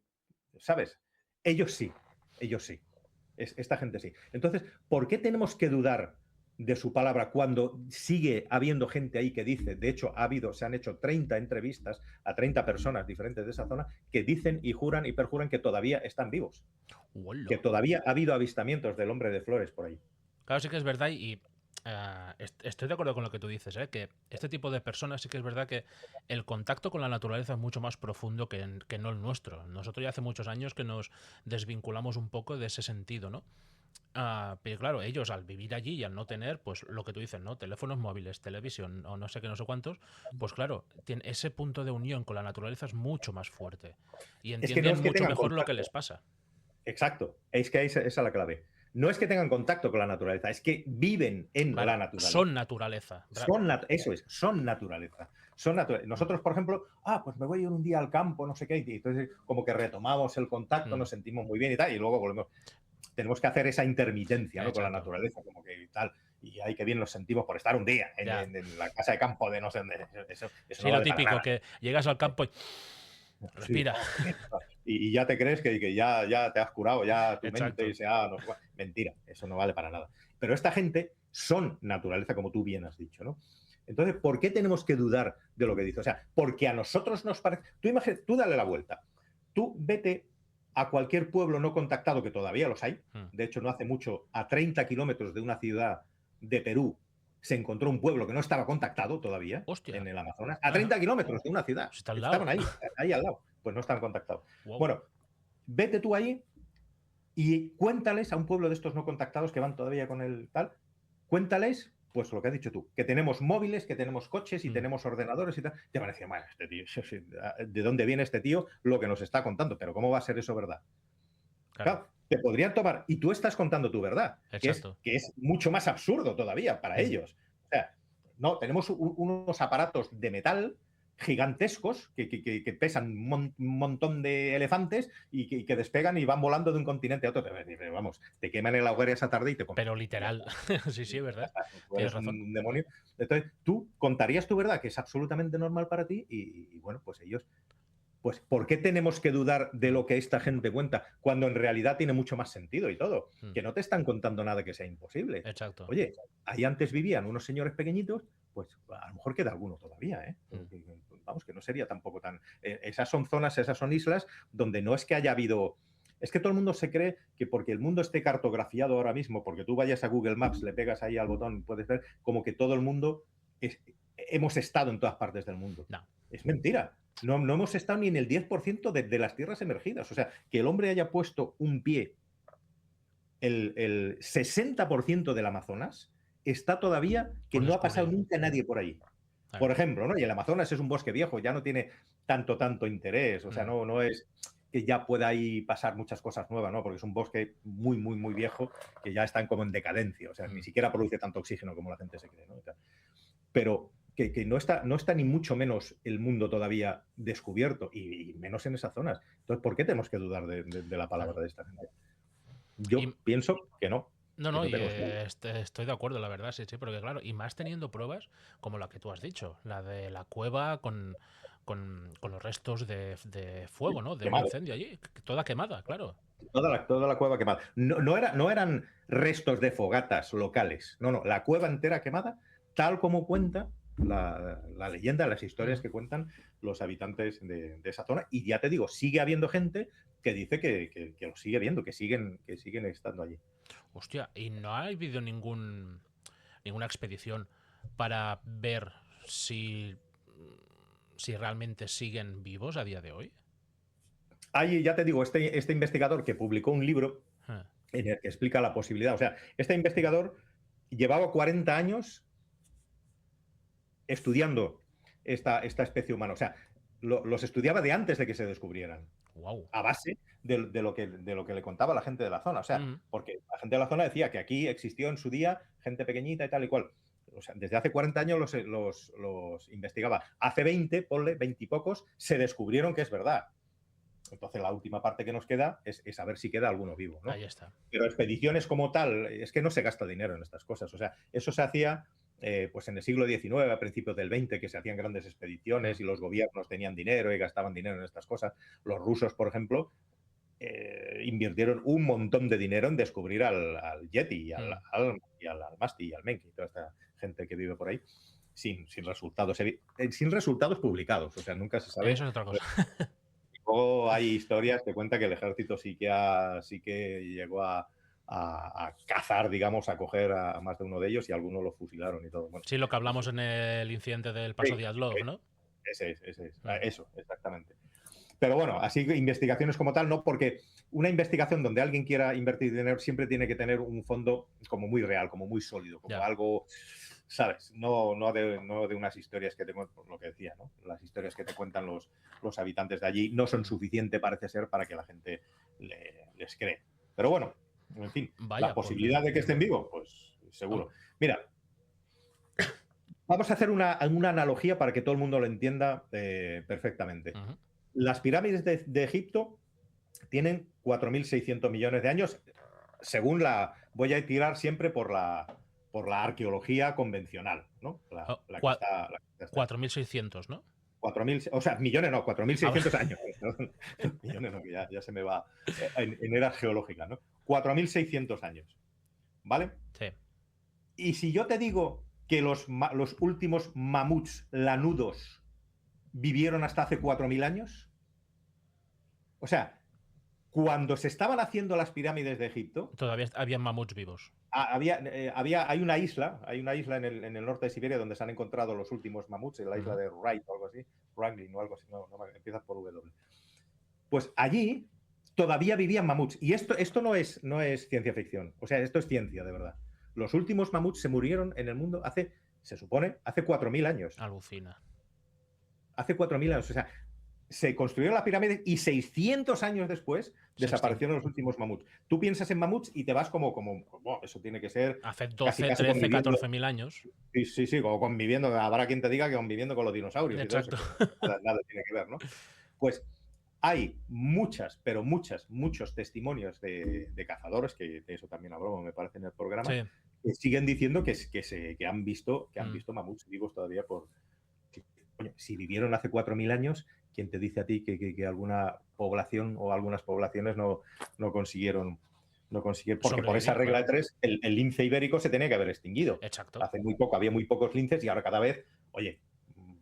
S1: ¿sabes? Ellos sí, ellos sí. Esta gente sí. Entonces, ¿por qué tenemos que dudar de su palabra cuando sigue habiendo gente ahí que dice, de hecho, se han hecho 30 entrevistas a 30 personas diferentes de esa zona que dicen y juran y perjuran que todavía están vivos?
S2: Hola.
S1: Que todavía ha habido avistamientos del hombre de flores por ahí.
S2: Claro, sí que es verdad y estoy de acuerdo con lo que tú dices, que este tipo de personas sí que es verdad que el contacto con la naturaleza es mucho más profundo que no el nuestro. Nosotros ya hace muchos años que nos desvinculamos un poco de ese sentido, ¿no? Pero claro, ellos al vivir allí y al no tener, pues lo que tú dices, ¿no? Teléfonos móviles, televisión o no sé qué, no sé cuántos, pues claro, ese punto de unión con la naturaleza es mucho más fuerte y
S1: Es que no
S2: entienden
S1: es que
S2: mucho
S1: tengan
S2: mejor lo que
S1: contacto.
S2: les pasa.
S1: Exacto, es que esa es la clave. No es que tengan contacto con la naturaleza, es que viven en
S2: Claro,
S1: la naturaleza.
S2: son naturaleza.
S1: Eso es, son naturaleza. Nosotros, por ejemplo, pues me voy a ir un día al campo, no sé qué, y entonces como que retomamos el contacto, nos sentimos muy bien y tal, y luego volvemos. Tenemos que hacer esa intermitencia, ¿no? Con la naturaleza, como que tal. Y ahí que bien nos sentimos por estar un día en la casa de campo de no sé dónde. Eso
S2: Sí,
S1: no
S2: lo
S1: vale para
S2: típico,
S1: nada.
S2: que llegas al campo y
S1: Sí,
S2: respira.
S1: y ya te crees que ya te has curado, ya tu mente
S2: Exacto.
S1: se ha... No sé cuál. Mentira, eso no vale para nada. Pero esta gente son naturaleza, como tú bien has dicho, ¿no? Entonces, ¿por qué tenemos que dudar de lo que dice? O sea, porque a nosotros nos parece... Tú dale la vuelta. Tú vete a cualquier pueblo no contactado, que todavía los hay. De hecho, no hace mucho, a 30 kilómetros de una ciudad de Perú, se encontró un pueblo que no estaba contactado todavía.
S2: Hostia.
S1: En el Amazonas. A 30 kilómetros de una ciudad.
S2: Pues está al lado.
S1: Estaban ahí al lado. Pues no están contactados.
S2: Wow.
S1: Bueno, vete tú ahí y cuéntales a un pueblo de estos no contactados que van todavía con el tal, cuéntales, pues lo que has dicho tú, que tenemos móviles, que tenemos coches y tenemos ordenadores y tal. Te van a decir, bueno, este tío, ¿de dónde viene este tío lo que nos está contando? Pero ¿cómo va a ser eso verdad? Claro, te podrían tomar, y tú estás contando tu verdad, que es mucho más absurdo todavía para ellos. O sea, no, tenemos unos aparatos de metal gigantescos que pesan un montón de elefantes y que despegan y van volando de un continente a otro. Vamos, te queman en la hoguera esa tarde y te comen.
S2: Pero literal. Sí, es verdad.
S1: Tú eres un demonio. Entonces, tú contarías tu verdad, que es absolutamente normal para ti, y bueno, pues ellos... Pues, ¿por qué tenemos que dudar de lo que esta gente cuenta cuando en realidad tiene mucho más sentido y todo? Que no te están contando nada que sea imposible.
S2: Exacto.
S1: Oye, ahí antes vivían unos señores pequeñitos, pues a lo mejor queda alguno todavía, ¿eh? Vamos, que no sería tampoco tan... esas son zonas, esas son islas donde no es que haya habido... Es que todo el mundo se cree que porque el mundo esté cartografiado ahora mismo, porque tú vayas a Google Maps, le pegas ahí al botón y puedes ver como que todo el mundo... hemos estado en todas partes del mundo.
S2: No.
S1: Es mentira. No hemos estado ni en el 10% de las tierras emergidas. O sea, que el hombre haya puesto un pie, el 60% del Amazonas está todavía que no ha pasado nunca nadie por ahí. Por ejemplo, ¿no? Y el Amazonas es un bosque viejo, ya no tiene tanto interés. O sea, no es que ya pueda ahí pasar muchas cosas nuevas, ¿no? Porque es un bosque muy, muy, muy viejo que ya están como en decadencia. O sea, ni siquiera produce tanto oxígeno como la gente se cree, ¿no? Pero que no está ni mucho menos el mundo todavía descubierto, y menos en esas zonas. Entonces, ¿por qué tenemos que dudar de la palabra de esta gente? Yo pienso que no.
S2: No, estoy de acuerdo, la verdad, sí, porque claro, y más teniendo pruebas como la que tú has dicho, la de la cueva con los restos de fuego, ¿no? De un incendio allí, toda quemada, claro.
S1: Toda la cueva quemada. No eran restos de fogatas locales, no, la cueva entera quemada, tal como cuenta la leyenda, las historias que cuentan los habitantes de esa zona. Y ya te digo, sigue habiendo gente que dice que lo sigue viendo, que siguen estando allí.
S2: Hostia, ¿y no ha habido ninguna expedición para ver si realmente siguen vivos a día de hoy?
S1: Ahí ya te digo, este investigador que publicó un libro en el que explica la posibilidad. O sea, este investigador llevaba 40 años estudiando esta especie humana. O sea, los estudiaba de antes de que se descubrieran.
S2: Wow.
S1: A base de lo que le contaba la gente de la zona. O sea, porque la gente de la zona decía que aquí existió en su día gente pequeñita y tal y cual. O sea, desde hace 40 años los investigaba. Hace 20, ponle 20 y pocos, se descubrieron que es verdad. Entonces la última parte que nos queda es saber si queda alguno vivo, ¿no?
S2: Ahí está.
S1: Pero expediciones como tal, es que no se gasta dinero en estas cosas. O sea, eso se hacía pues en el siglo XIX, a principios del XX, que se hacían grandes expediciones y los gobiernos tenían dinero y gastaban dinero en estas cosas. Los rusos, por ejemplo, invirtieron un montón de dinero en descubrir al Yeti y al Masti y al Menki y toda esta gente que vive por ahí sin resultados publicados. O sea, nunca se sabe.
S2: Eso es otra cosa.
S1: Luego hay historias que cuentan que el ejército sí que llegó a cazar, digamos, a coger a más de uno de ellos y algunos lo fusilaron y todo. Bueno,
S2: Sí, lo que hablamos en el incidente del Paso Diatlov, ¿no?
S1: Ese es. Eso, exactamente. Pero bueno, así que investigaciones como tal, no, porque una investigación donde alguien quiera invertir dinero siempre tiene que tener un fondo como muy real, como muy sólido, como algo, ¿sabes? No de unas historias que te cuentan, lo que decía, ¿no? Las historias que te cuentan los habitantes de allí no son suficientes, parece ser, para que la gente les cree. Pero bueno, en fin, la posibilidad de que estén vivos, pues seguro. Mira, vamos a hacer una analogía para que todo el mundo lo entienda perfectamente. Las pirámides de Egipto tienen 4.600 millones de años, según voy a tirar siempre por la arqueología convencional, ¿no? La que está
S2: 4.600, ¿no?
S1: 4.000, o sea, millones no, 4.600 años. Millones no, que ya se me va en era geológica, ¿no? 4.600 años, ¿vale?
S2: Sí.
S1: Y si yo te digo que los últimos mamuts lanudos vivieron hasta hace 4.000 años, o sea, cuando se estaban haciendo las pirámides de Egipto,
S2: todavía había mamuts vivos.
S1: Hay una isla en el norte de Siberia donde se han encontrado los últimos mamuts, en la isla de Wright o algo así, Wrangling o algo así, no, empieza por W. Pues allí todavía vivían mamuts. Y esto no es ciencia ficción, o sea, esto es ciencia de verdad. Los últimos mamuts se murieron en el mundo se supone, hace 4.000 años.
S2: Alucina.
S1: Hace 4.000 años, o sea, se construyeron las pirámides y 600 años después desaparecieron los últimos mamuts. Tú piensas en mamuts y te vas como oh, eso tiene que ser...
S2: Hace 12, casi 13, 14.000 años.
S1: Sí, como conviviendo, habrá quien te diga que conviviendo con los dinosaurios.
S2: Exacto.
S1: Y todo eso, nada tiene que ver, ¿no? Pues hay muchos testimonios de cazadores, que de eso también hablamos, me parece, en el programa,
S2: sí,
S1: que siguen diciendo que han visto mamuts vivos todavía por... Coño, si vivieron hace 4.000 años, ¿quién te dice a ti que alguna población o algunas poblaciones no consiguieron? Porque por esa regla de 3, el lince ibérico se tenía que haber extinguido.
S2: Exacto.
S1: Hace muy poco había muy pocos linces y ahora cada vez, oye,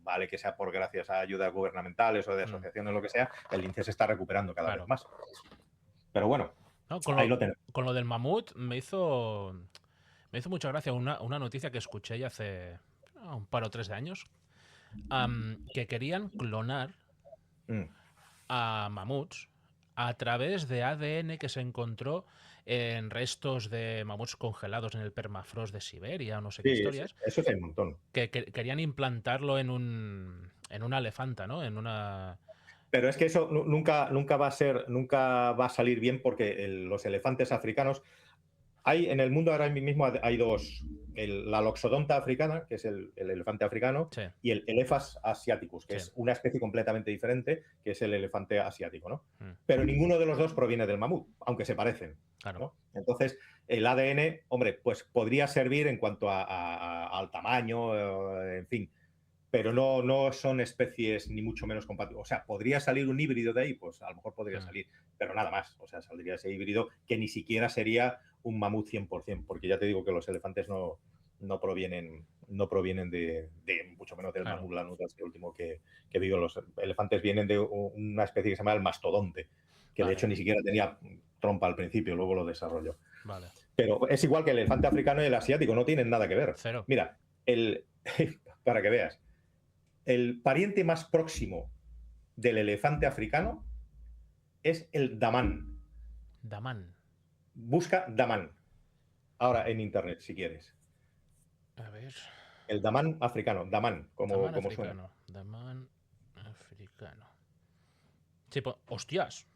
S1: vale que sea por gracias a ayudas gubernamentales o de asociaciones o lo que sea, el lince se está recuperando cada vez más. Pero bueno,
S2: no,
S1: ahí lo tenemos.
S2: Con lo del mamut me hizo mucha gracia una noticia que escuché hace un par o 3 de años, que querían clonar a mamuts a través de ADN que se encontró en restos de mamuts congelados en el permafrost de Siberia o no sé qué historias.
S1: Eso es un montón.
S2: Que querían implantarlo en una elefanta, ¿no?
S1: Pero es que eso nunca va a salir bien porque los elefantes africanos... En el mundo ahora mismo hay dos, la loxodonta africana, que es el elefante africano,
S2: sí,
S1: y el Elephas asiaticus, que es una especie completamente diferente, que es el elefante asiático, ¿no? Pero ninguno de los dos proviene del mamut, aunque se parecen.
S2: Claro.
S1: ¿no? Entonces, el ADN, hombre, pues podría servir en cuanto al tamaño, en fin, pero no son especies ni mucho menos compatibles. O sea, ¿podría salir un híbrido de ahí? Pues a lo mejor podría salir, pero nada más. O sea, saldría ese híbrido que ni siquiera sería un mamut 100%, porque ya te digo que los elefantes no provienen de mucho menos del mamut lanudo, el último que vivió. Los elefantes vienen de una especie que se llama el mastodonte, que de hecho ni siquiera tenía trompa al principio, luego lo desarrolló.
S2: Vale.
S1: Pero es igual que el elefante africano y el asiático, no tienen nada que ver.
S2: Cero.
S1: Mira, para que veas, el pariente más próximo del elefante africano es el damán.
S2: Damán.
S1: Busca damán ahora en internet, si quieres.
S2: A ver.
S1: El damán africano, damán, como suena.
S2: Damán africano. Sí, pues, hostias.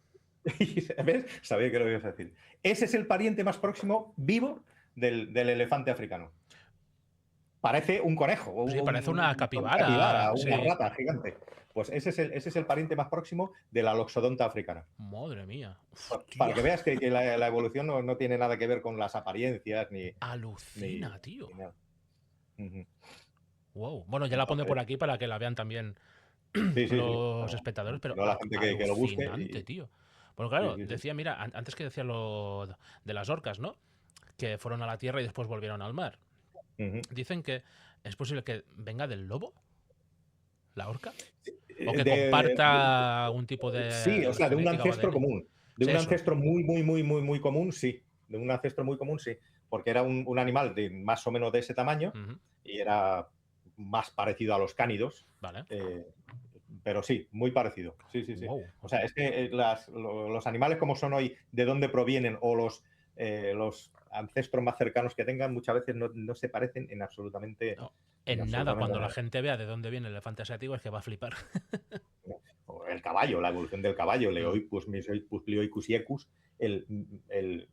S1: ¿Ves? Sabía que lo ibas a decir. Ese es el pariente más próximo vivo del elefante africano. parece un conejo.
S2: Sí, parece una capibara.
S1: Una rata gigante. Pues ese es el pariente más próximo de la loxodonta africana.
S2: Madre mía.
S1: Para que veas que la evolución no tiene nada que ver con las apariencias ni...
S2: Alucina, tío.
S1: Ni nada. Uh-huh.
S2: Wow. Bueno, ya la pondré por aquí para que la vean también los espectadores, pero
S1: no la gente que lo busque.
S2: Tío. Bueno, claro, decía, mira, antes que decía lo de las orcas, ¿no? Que fueron a la tierra y después volvieron al mar. Dicen que es posible que venga del lobo, la orca, o que comparta algún tipo de...
S1: Sí, o sea, de un ancestro común. De un ancestro muy común, sí. De un ancestro muy común, sí. Porque era un animal de más o menos de ese tamaño y era más parecido a los cánidos.
S2: Vale.
S1: Pero sí, muy parecido. Sí.
S2: Wow.
S1: O sea, es que los animales como son hoy, de dónde provienen o los ancestros más cercanos que tengan, muchas veces no se parecen en absolutamente...
S2: No, en nada, cuando la gente vea de dónde viene el elefante asiático es que va a flipar.
S1: O el caballo, la evolución del caballo, Leoipus, Mesoipus, Plioicus y Ecus, el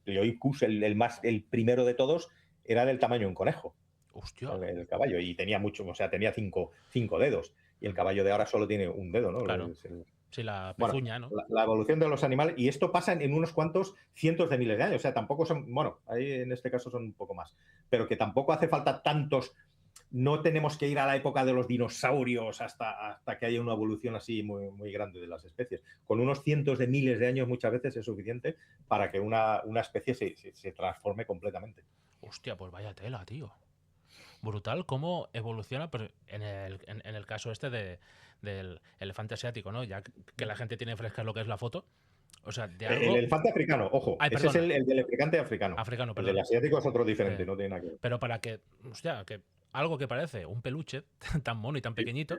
S1: Plioicus, el primero de todos, era del tamaño de un conejo.
S2: Hostia.
S1: El caballo, y tenía mucho, o sea, tenía cinco dedos, y el caballo de ahora solo tiene un dedo, ¿no?
S2: Claro. Sí, la pezuña,
S1: bueno,
S2: ¿no?
S1: La evolución de los animales, y esto pasa en unos cuantos cientos de miles de años, o sea, tampoco son, bueno, ahí en este caso son un poco más, pero que tampoco hace falta tantos, no tenemos que ir a la época de los dinosaurios hasta que haya una evolución así muy grande de las especies. Con unos cientos de miles de años muchas veces es suficiente para que una especie se transforme completamente.
S2: Hostia, pues vaya tela, tío. Brutal cómo evoluciona, pero en el caso este del elefante asiático, ¿no? Ya que la gente tiene fresca lo que es la foto. O sea, de algo...
S1: El elefante africano, ojo. Ese es el del elefante africano.
S2: Africano, perdón.
S1: El del asiático es otro diferente, no tiene nada que ver.
S2: Pero para que, hostia, que algo que parece un peluche tan mono y tan pequeñito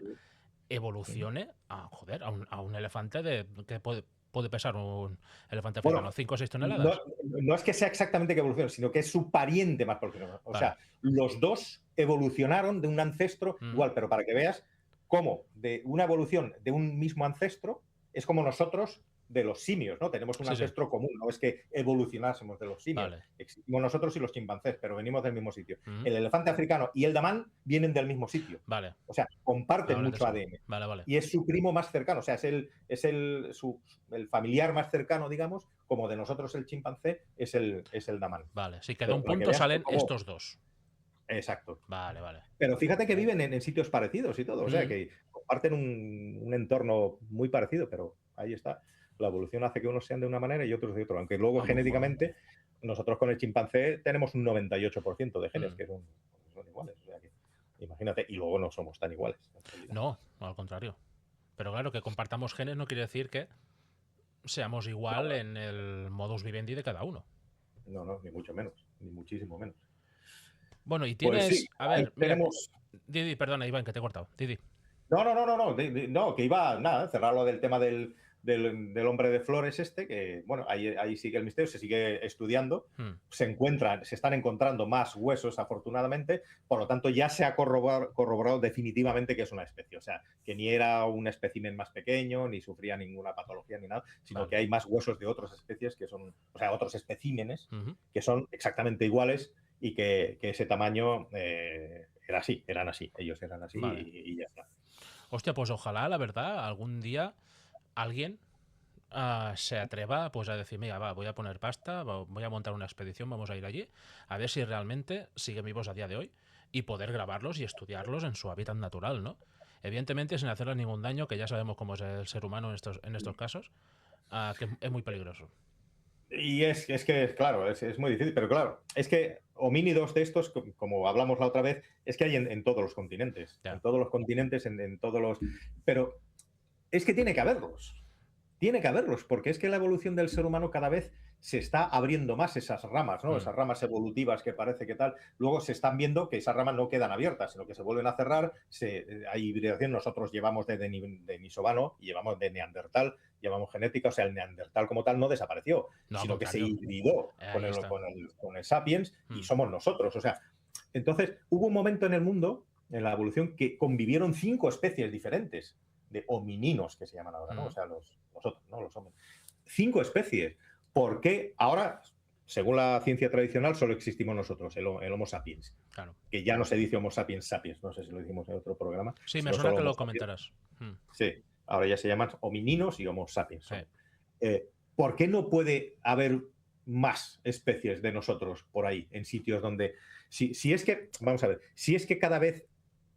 S2: evolucione a un elefante que puede pesar un elefante africano, 5 o 6 toneladas.
S1: No es que sea exactamente que evolucione, sino que es su pariente más próximo. O sea, los dos evolucionaron de un ancestro igual, pero para que veas cómo de una evolución de un mismo ancestro es como nosotros de los simios, ¿no? Tenemos un ancestro común, no es que evolucionásemos de los simios. Existimos nosotros y los chimpancés, pero venimos del mismo sitio. El elefante africano y el damán vienen del mismo sitio. O sea, comparten mucho ADN. Y es su primo más cercano, o sea, es el familiar más cercano, digamos, como de nosotros el chimpancé es el damán.
S2: Vale, si queda un punto salen estos dos.
S1: Exacto.
S2: Vale.
S1: Pero fíjate que viven en sitios parecidos y todo, o sea, que comparten un entorno muy parecido, pero ahí está. La evolución hace que unos sean de una manera y otros de otra, aunque luego genéticamente nosotros con el chimpancé tenemos un 98% de genes que son iguales, o sea que imagínate, y luego no somos tan iguales.
S2: No, al contrario. Pero claro, que compartamos genes no quiere decir que seamos igual en el modus vivendi de cada uno.
S1: No, ni mucho menos, ni muchísimo menos.
S2: Bueno, y tienes...
S1: Pues sí,
S2: a ver,
S1: tenemos...
S2: Didi, perdona, Iván, que te he cortado. Didi.
S1: No, que iba, nada, cerrar lo del tema del hombre de flores que, bueno, ahí sigue el misterio, se sigue estudiando, se están encontrando más huesos, afortunadamente, por lo tanto ya se ha corroborado definitivamente que es una especie, o sea, que ni era un espécimen más pequeño, ni sufría ninguna patología ni nada, sino que hay más huesos de otras especies que son, o sea, otros especímenes que son exactamente iguales y que ese tamaño eran así, ellos eran así y ya está.
S2: Hostia, pues ojalá, la verdad, algún día alguien se atreva pues a decir, mira, voy a poner pasta, voy a montar una expedición, vamos a ir allí, a ver si realmente siguen vivos a día de hoy y poder grabarlos y estudiarlos en su hábitat natural, ¿no? Evidentemente sin hacerles ningún daño, que ya sabemos cómo es el ser humano en estos casos, que es muy peligroso.
S1: Y es que, claro, es muy difícil, pero claro, es que homínidos de estos, como hablamos la otra vez, es que hay en todos los continentes, en todos los continentes, en todos los... Pero es que tiene que haberlos, porque es que la evolución del ser humano cada vez se está abriendo más esas ramas, ¿no? Esas ramas evolutivas que parece que tal. Luego se están viendo que esas ramas no quedan abiertas, sino que se vuelven a cerrar. Hay hibridación. Nosotros llevamos de Denisovano, llevamos de Neandertal, llevamos genética. O sea, el Neandertal como tal no desapareció, sino que se hibridó con el Sapiens y somos nosotros. O sea, entonces hubo un momento en el mundo, en la evolución, que convivieron 5 especies diferentes de homininos, que se llaman ahora, ¿no? O sea, nosotros, ¿no? Los hombres. 5 especies. ¿Por qué ahora según la ciencia tradicional, solo existimos nosotros, el Homo sapiens.
S2: Claro.
S1: Que ya no se dice Homo sapiens sapiens, no sé si lo dijimos en otro programa.
S2: Sí, me suena que lo comentarás.
S1: Sí, ahora ya se llaman homininos y Homo sapiens.
S2: Sí.
S1: ¿Por qué no puede haber más especies de nosotros por ahí, en sitios donde... Si es que, vamos a ver, si es que cada vez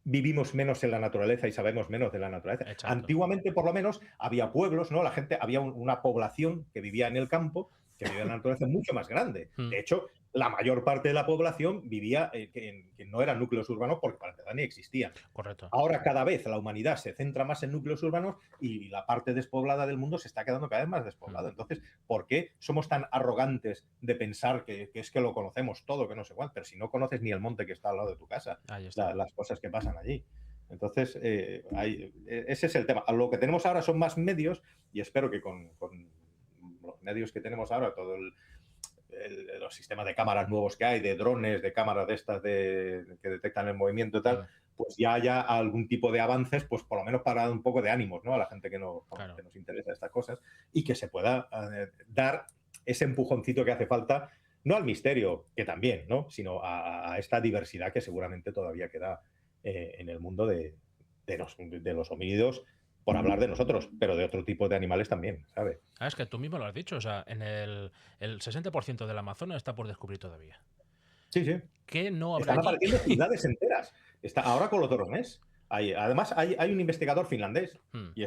S1: vivimos menos en la naturaleza y sabemos menos de la naturaleza.
S2: Exacto.
S1: Antiguamente, por lo menos, había pueblos, ¿no? La gente, había una población que vivía en el campo, que vivía en la naturaleza mucho más grande. De hecho, la mayor parte de la población vivía que no eran núcleos urbanos porque para empezar ni existían.
S2: Correcto.
S1: Ahora cada vez la humanidad se centra más en núcleos urbanos y la parte despoblada del mundo se está quedando cada vez más despoblada. Entonces, ¿por qué somos tan arrogantes de pensar que es que lo conocemos todo, que no sé cuánto? Pero si no conoces ni el monte que está al lado de tu casa, las cosas que pasan allí. Entonces, ese es el tema. Lo que tenemos ahora son más medios y espero que con los medios que tenemos ahora, todo los sistemas de cámaras nuevos que hay, de drones, de cámaras de estas que detectan el movimiento y tal, pues ya haya algún tipo de avances, pues por lo menos para dar un poco de ánimos, ¿no? A la gente que nos interesa estas cosas y que se pueda dar ese empujoncito que hace falta, no al misterio, que también, ¿no? Sino a esta diversidad que seguramente todavía queda en el mundo de los homínidos, por hablar de nosotros, pero de otro tipo de animales también, ¿sabes?
S2: Es que tú mismo lo has dicho, o sea, en el 60% del Amazonas está por descubrir todavía.
S1: Sí, sí.
S2: ¿Qué no habrá
S1: Están
S2: allí?
S1: apareciendo ciudades enteras. Ahora con los drones. Además, hay un investigador finlandés, y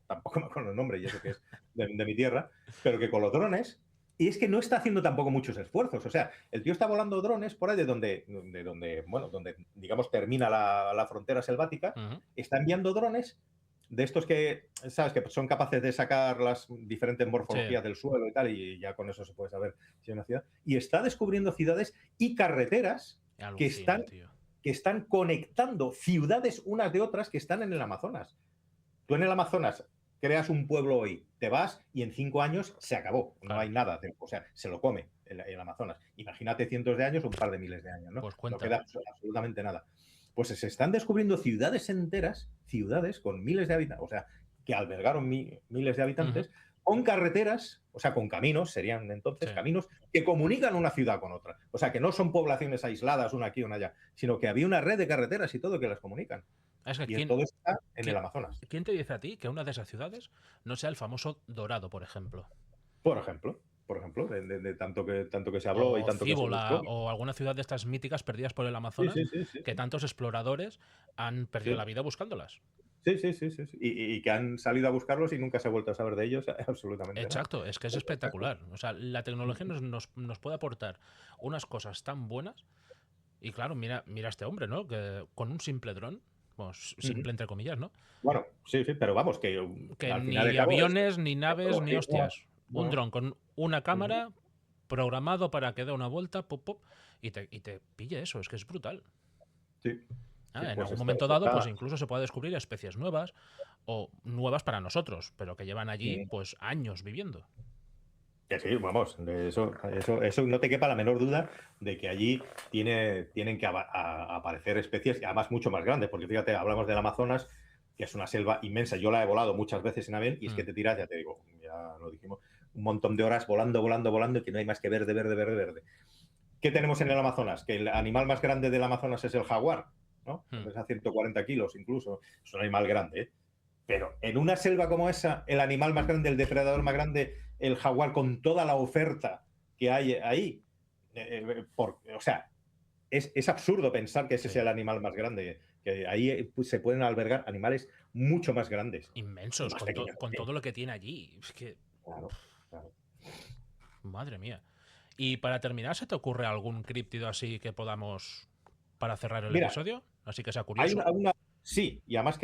S1: tampoco me acuerdo el nombre, y eso que es de mi tierra, pero que con los drones, y es que no está haciendo tampoco muchos esfuerzos. O sea, el tío está volando drones por ahí de donde digamos, termina la frontera selvática, está enviando drones de estos que, ¿sabes? Que son capaces de sacar las diferentes morfologías del suelo y tal, y ya con eso se puede saber si es una ciudad. Y está descubriendo ciudades y carreteras que están conectando ciudades unas de otras que están en el Amazonas. Tú en el Amazonas creas un pueblo hoy, te vas y en 5 años se acabó. No hay nada. O sea, se lo come el Amazonas. Imagínate cientos de años o un par de miles de años, ¿no?
S2: Pues
S1: no queda absolutamente nada. Pues se están descubriendo ciudades enteras, ciudades con miles de habitantes, o sea, que albergaron miles de habitantes, con carreteras, o sea, con caminos, serían entonces caminos que comunican una ciudad con otra. O sea, que no son poblaciones aisladas, una aquí, una allá, sino que había una red de carreteras y todo que las comunican. Y todo está en el Amazonas.
S2: ¿Quién te dice a ti que una de esas ciudades no sea el famoso Dorado, por ejemplo?
S1: Por ejemplo, de tanto que se habló y tanto
S2: Cíbola,
S1: que se buscó.
S2: o alguna ciudad de estas míticas perdidas por el Amazonas, que tantos exploradores han perdido la vida buscándolas.
S1: Sí. Y que han salido a buscarlos y nunca se ha vuelto a saber de ellos absolutamente
S2: Exacto,
S1: nada.
S2: Es que es espectacular. O sea, la tecnología nos puede aportar unas cosas tan buenas. Y claro, mira a este hombre, ¿no? Que con un simple dron, pues, simple entre comillas, ¿no?
S1: Bueno, sí, pero vamos, que al
S2: ni
S1: final de
S2: aviones, ni naves, ni hostias.
S1: Bueno.
S2: Un dron con una cámara programado para que dé una vuelta, pop, y te pille eso. Es que es brutal.
S1: Sí.
S2: En algún momento dado, pues incluso se puede descubrir especies nuevas o nuevas para nosotros, pero que llevan allí pues años viviendo.
S1: Sí, vamos, eso no te quepa la menor duda de que allí tienen que aparecer especies, y además mucho más grandes, porque fíjate, hablamos del Amazonas, que es una selva inmensa. Yo la he volado muchas veces en avión y es que te tiras, ya te digo, ya lo dijimos, un montón de horas volando y que no hay más que verde. ¿Qué tenemos en el Amazonas? Que el animal más grande del Amazonas es el jaguar, ¿no? Pesa 140 kilos incluso, es un animal grande, ¿eh? Pero en una selva como esa, el animal más grande, el depredador más grande, el jaguar, con toda la oferta que hay ahí, o sea, es absurdo pensar que ese sea el animal más grande, que ahí pues, se pueden albergar animales mucho más grandes.
S2: Inmensos, con todo lo que tiene allí. Es que...
S1: Claro.
S2: Madre mía. Y para terminar, ¿se te ocurre algún críptido así que podamos, para cerrar el episodio? Así que sea curioso.
S1: Sí, y además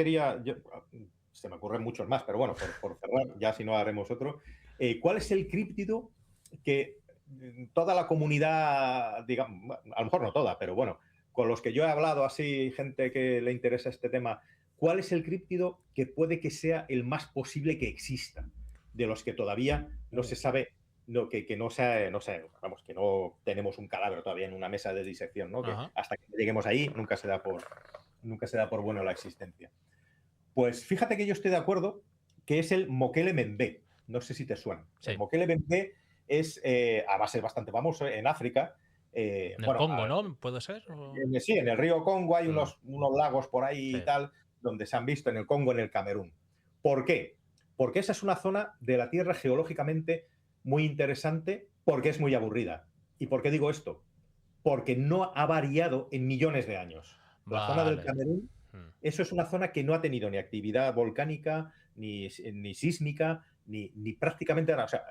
S1: se me ocurren muchos más, pero bueno, por cerrar, ya si no haremos otro. ¿Cuál es el críptido que toda la comunidad, digamos, a lo mejor no toda, pero bueno, con los que yo he hablado, así, gente que le interesa este tema, ¿cuál es el críptido que puede que sea el más posible que exista? De los que todavía no se sabe, que no vamos, que no tenemos un cadáver todavía en una mesa de disección, ¿no? Que hasta que lleguemos ahí nunca se da por bueno la existencia. Pues fíjate que yo estoy de acuerdo que es el Mokele Mbembe. No sé si te suena. Sí. El Mokele Mbembe es, además es bastante famoso en África.
S2: En el Congo, ¿no? ¿Puede ser?
S1: Sí, en el río Congo hay
S2: Mm,
S1: unos lagos por ahí y
S2: sí.
S1: tal, donde se han visto en el Congo, en el Camerún. ¿Por qué? Porque esa es una zona de la Tierra geológicamente muy interesante, porque es muy aburrida. ¿Y por qué digo esto? Porque no ha variado en millones de años. La zona del
S2: Vale.
S1: Camerún,
S2: Mm,
S1: eso es una zona que no ha tenido ni actividad volcánica, ni sísmica, ni prácticamente nada. O sea,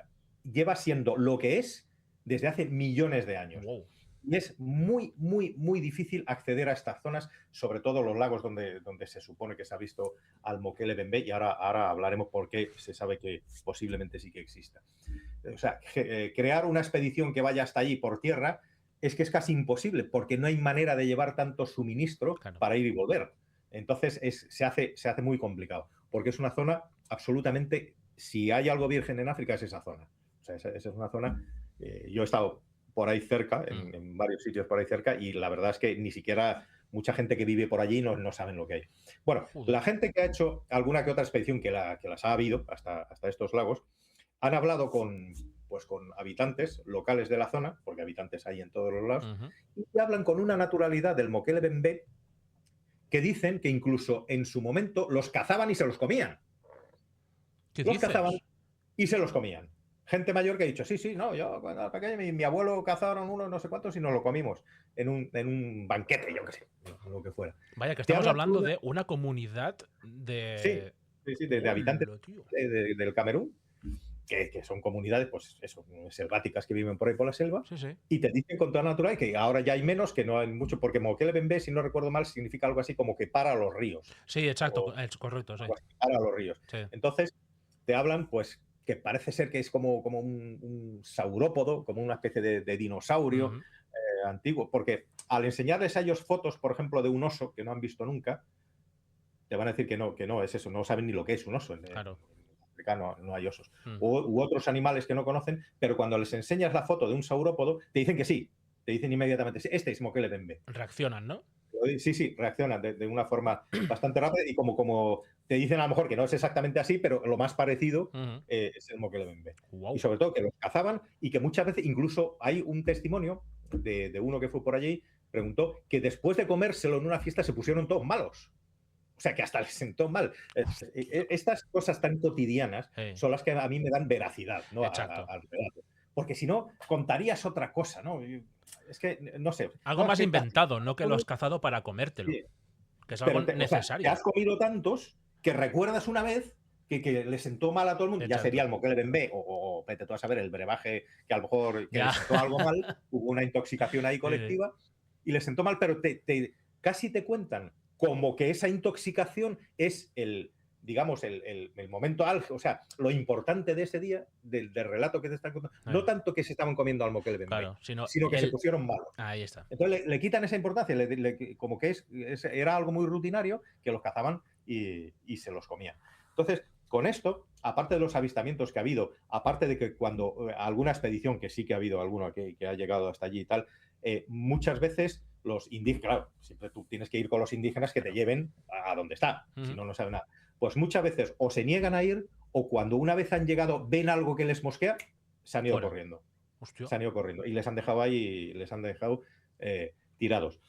S1: lleva siendo lo que es desde hace millones de años.
S2: wow.
S1: Y es muy, muy, muy difícil acceder a estas zonas, sobre todo los lagos donde se supone que se ha visto al Mokele Bembe, y ahora hablaremos por qué se sabe que posiblemente sí que exista. O sea, crear una expedición que vaya hasta allí por tierra es que es casi imposible, porque no hay manera de llevar tanto suministro
S2: Claro.
S1: para ir y volver. Entonces se hace muy complicado, porque es una zona absolutamente, si hay algo virgen en África es esa zona. O sea, esa es una zona, yo he estado por ahí cerca, en varios sitios por ahí cerca, y la verdad es que ni siquiera mucha gente que vive por allí no saben lo que hay. Bueno,
S2: Joder.
S1: la gente que ha hecho alguna que otra expedición que las ha habido hasta estos lagos, han hablado con habitantes locales de la zona, porque habitantes hay en todos los lados, y hablan con una naturalidad del Mokele Bembe que dicen que incluso en su momento los cazaban y se los comían.
S2: ¿Qué
S1: Los cazaban
S2: dices?
S1: y se los comían. Gente mayor que ha dicho, sí, no, yo cuando era pequeño, mi abuelo cazaron uno no sé cuántos y nos lo comimos en un banquete, yo qué sé, lo que fuera.
S2: Vaya, que
S1: Te
S2: estamos
S1: hablan
S2: hablando de una comunidad
S1: sí,
S2: de...
S1: de habitantes
S2: ¡Hola, tío!
S1: del Camerún, que son comunidades, pues eso, selváticas que viven por ahí por la selva,
S2: Sí, sí.
S1: y te dicen con toda natural que ahora ya hay menos, que no hay mucho, porque Mokele Bembe, si no recuerdo mal, significa algo así como que para los ríos.
S2: Sí, exacto,
S1: O
S2: es correcto, sí.
S1: algo así, para los ríos.
S2: Sí.
S1: Entonces, te hablan, pues, que parece ser que es como un saurópodo, como una especie de dinosaurio antiguo, porque al enseñarles a ellos fotos, por ejemplo, de un oso que no han visto nunca, te van a decir que no es eso, no saben ni lo que es un oso.
S2: Claro.
S1: África no hay osos. U otros animales que no conocen, pero cuando les enseñas la foto de un saurópodo, te dicen que sí, te dicen inmediatamente, este es Mokele Bembe.
S2: Reaccionan, ¿no?
S1: Sí, reaccionan de una forma bastante rápida y como te dicen a lo mejor que no es exactamente así, pero lo más parecido es el Mokele Bembe.
S2: Wow.
S1: Y sobre todo que los cazaban y que muchas veces, incluso hay un testimonio de uno que fue por allí, preguntó que después de comérselo en una fiesta se pusieron todos malos. O sea, que hasta les sentó mal. Estas cosas tan cotidianas son las que a mí me dan veracidad, ¿no?
S2: Exacto.
S1: Al relato. Porque si no, contarías otra cosa, ¿no? Es que, no sé.
S2: Algo
S1: No,
S2: más
S1: es que
S2: inventado, no que lo has cazado para comértelo.
S1: sí,
S2: Que es algo
S1: pero o sea, te
S2: necesario.
S1: has comido tantos que recuerdas una vez que le sentó mal a todo el mundo. Ya
S2: Exacto.
S1: sería el Mokele Bembe o vete tú a saber, el brebaje que a lo mejor que
S2: Ya.
S1: le sentó algo mal, hubo una intoxicación ahí colectiva y le sentó mal, pero casi te cuentan como que esa intoxicación es digamos, el momento álgido, o sea, lo importante de ese día, del relato que te están contando, no tanto que se estaban comiendo al Mokele Bembe,
S2: Claro,
S1: sino que se pusieron malos.
S2: Ahí está.
S1: Entonces le quitan esa importancia, como que era algo muy rutinario, que los cazaban y se los comían. Entonces, con esto, aparte de los avistamientos que ha habido, aparte de que cuando alguna expedición, que sí que ha habido alguna que ha llegado hasta allí y tal, muchas veces los indígenas, claro, siempre tú tienes que ir con los indígenas que te lleven a donde está, si no, no saben nada. Pues muchas veces o se niegan a ir, o cuando una vez han llegado, ven algo que les mosquea, se han ido corriendo.
S2: Hostia.
S1: Se han ido corriendo y les han dejado ahí, les han dejado tirados.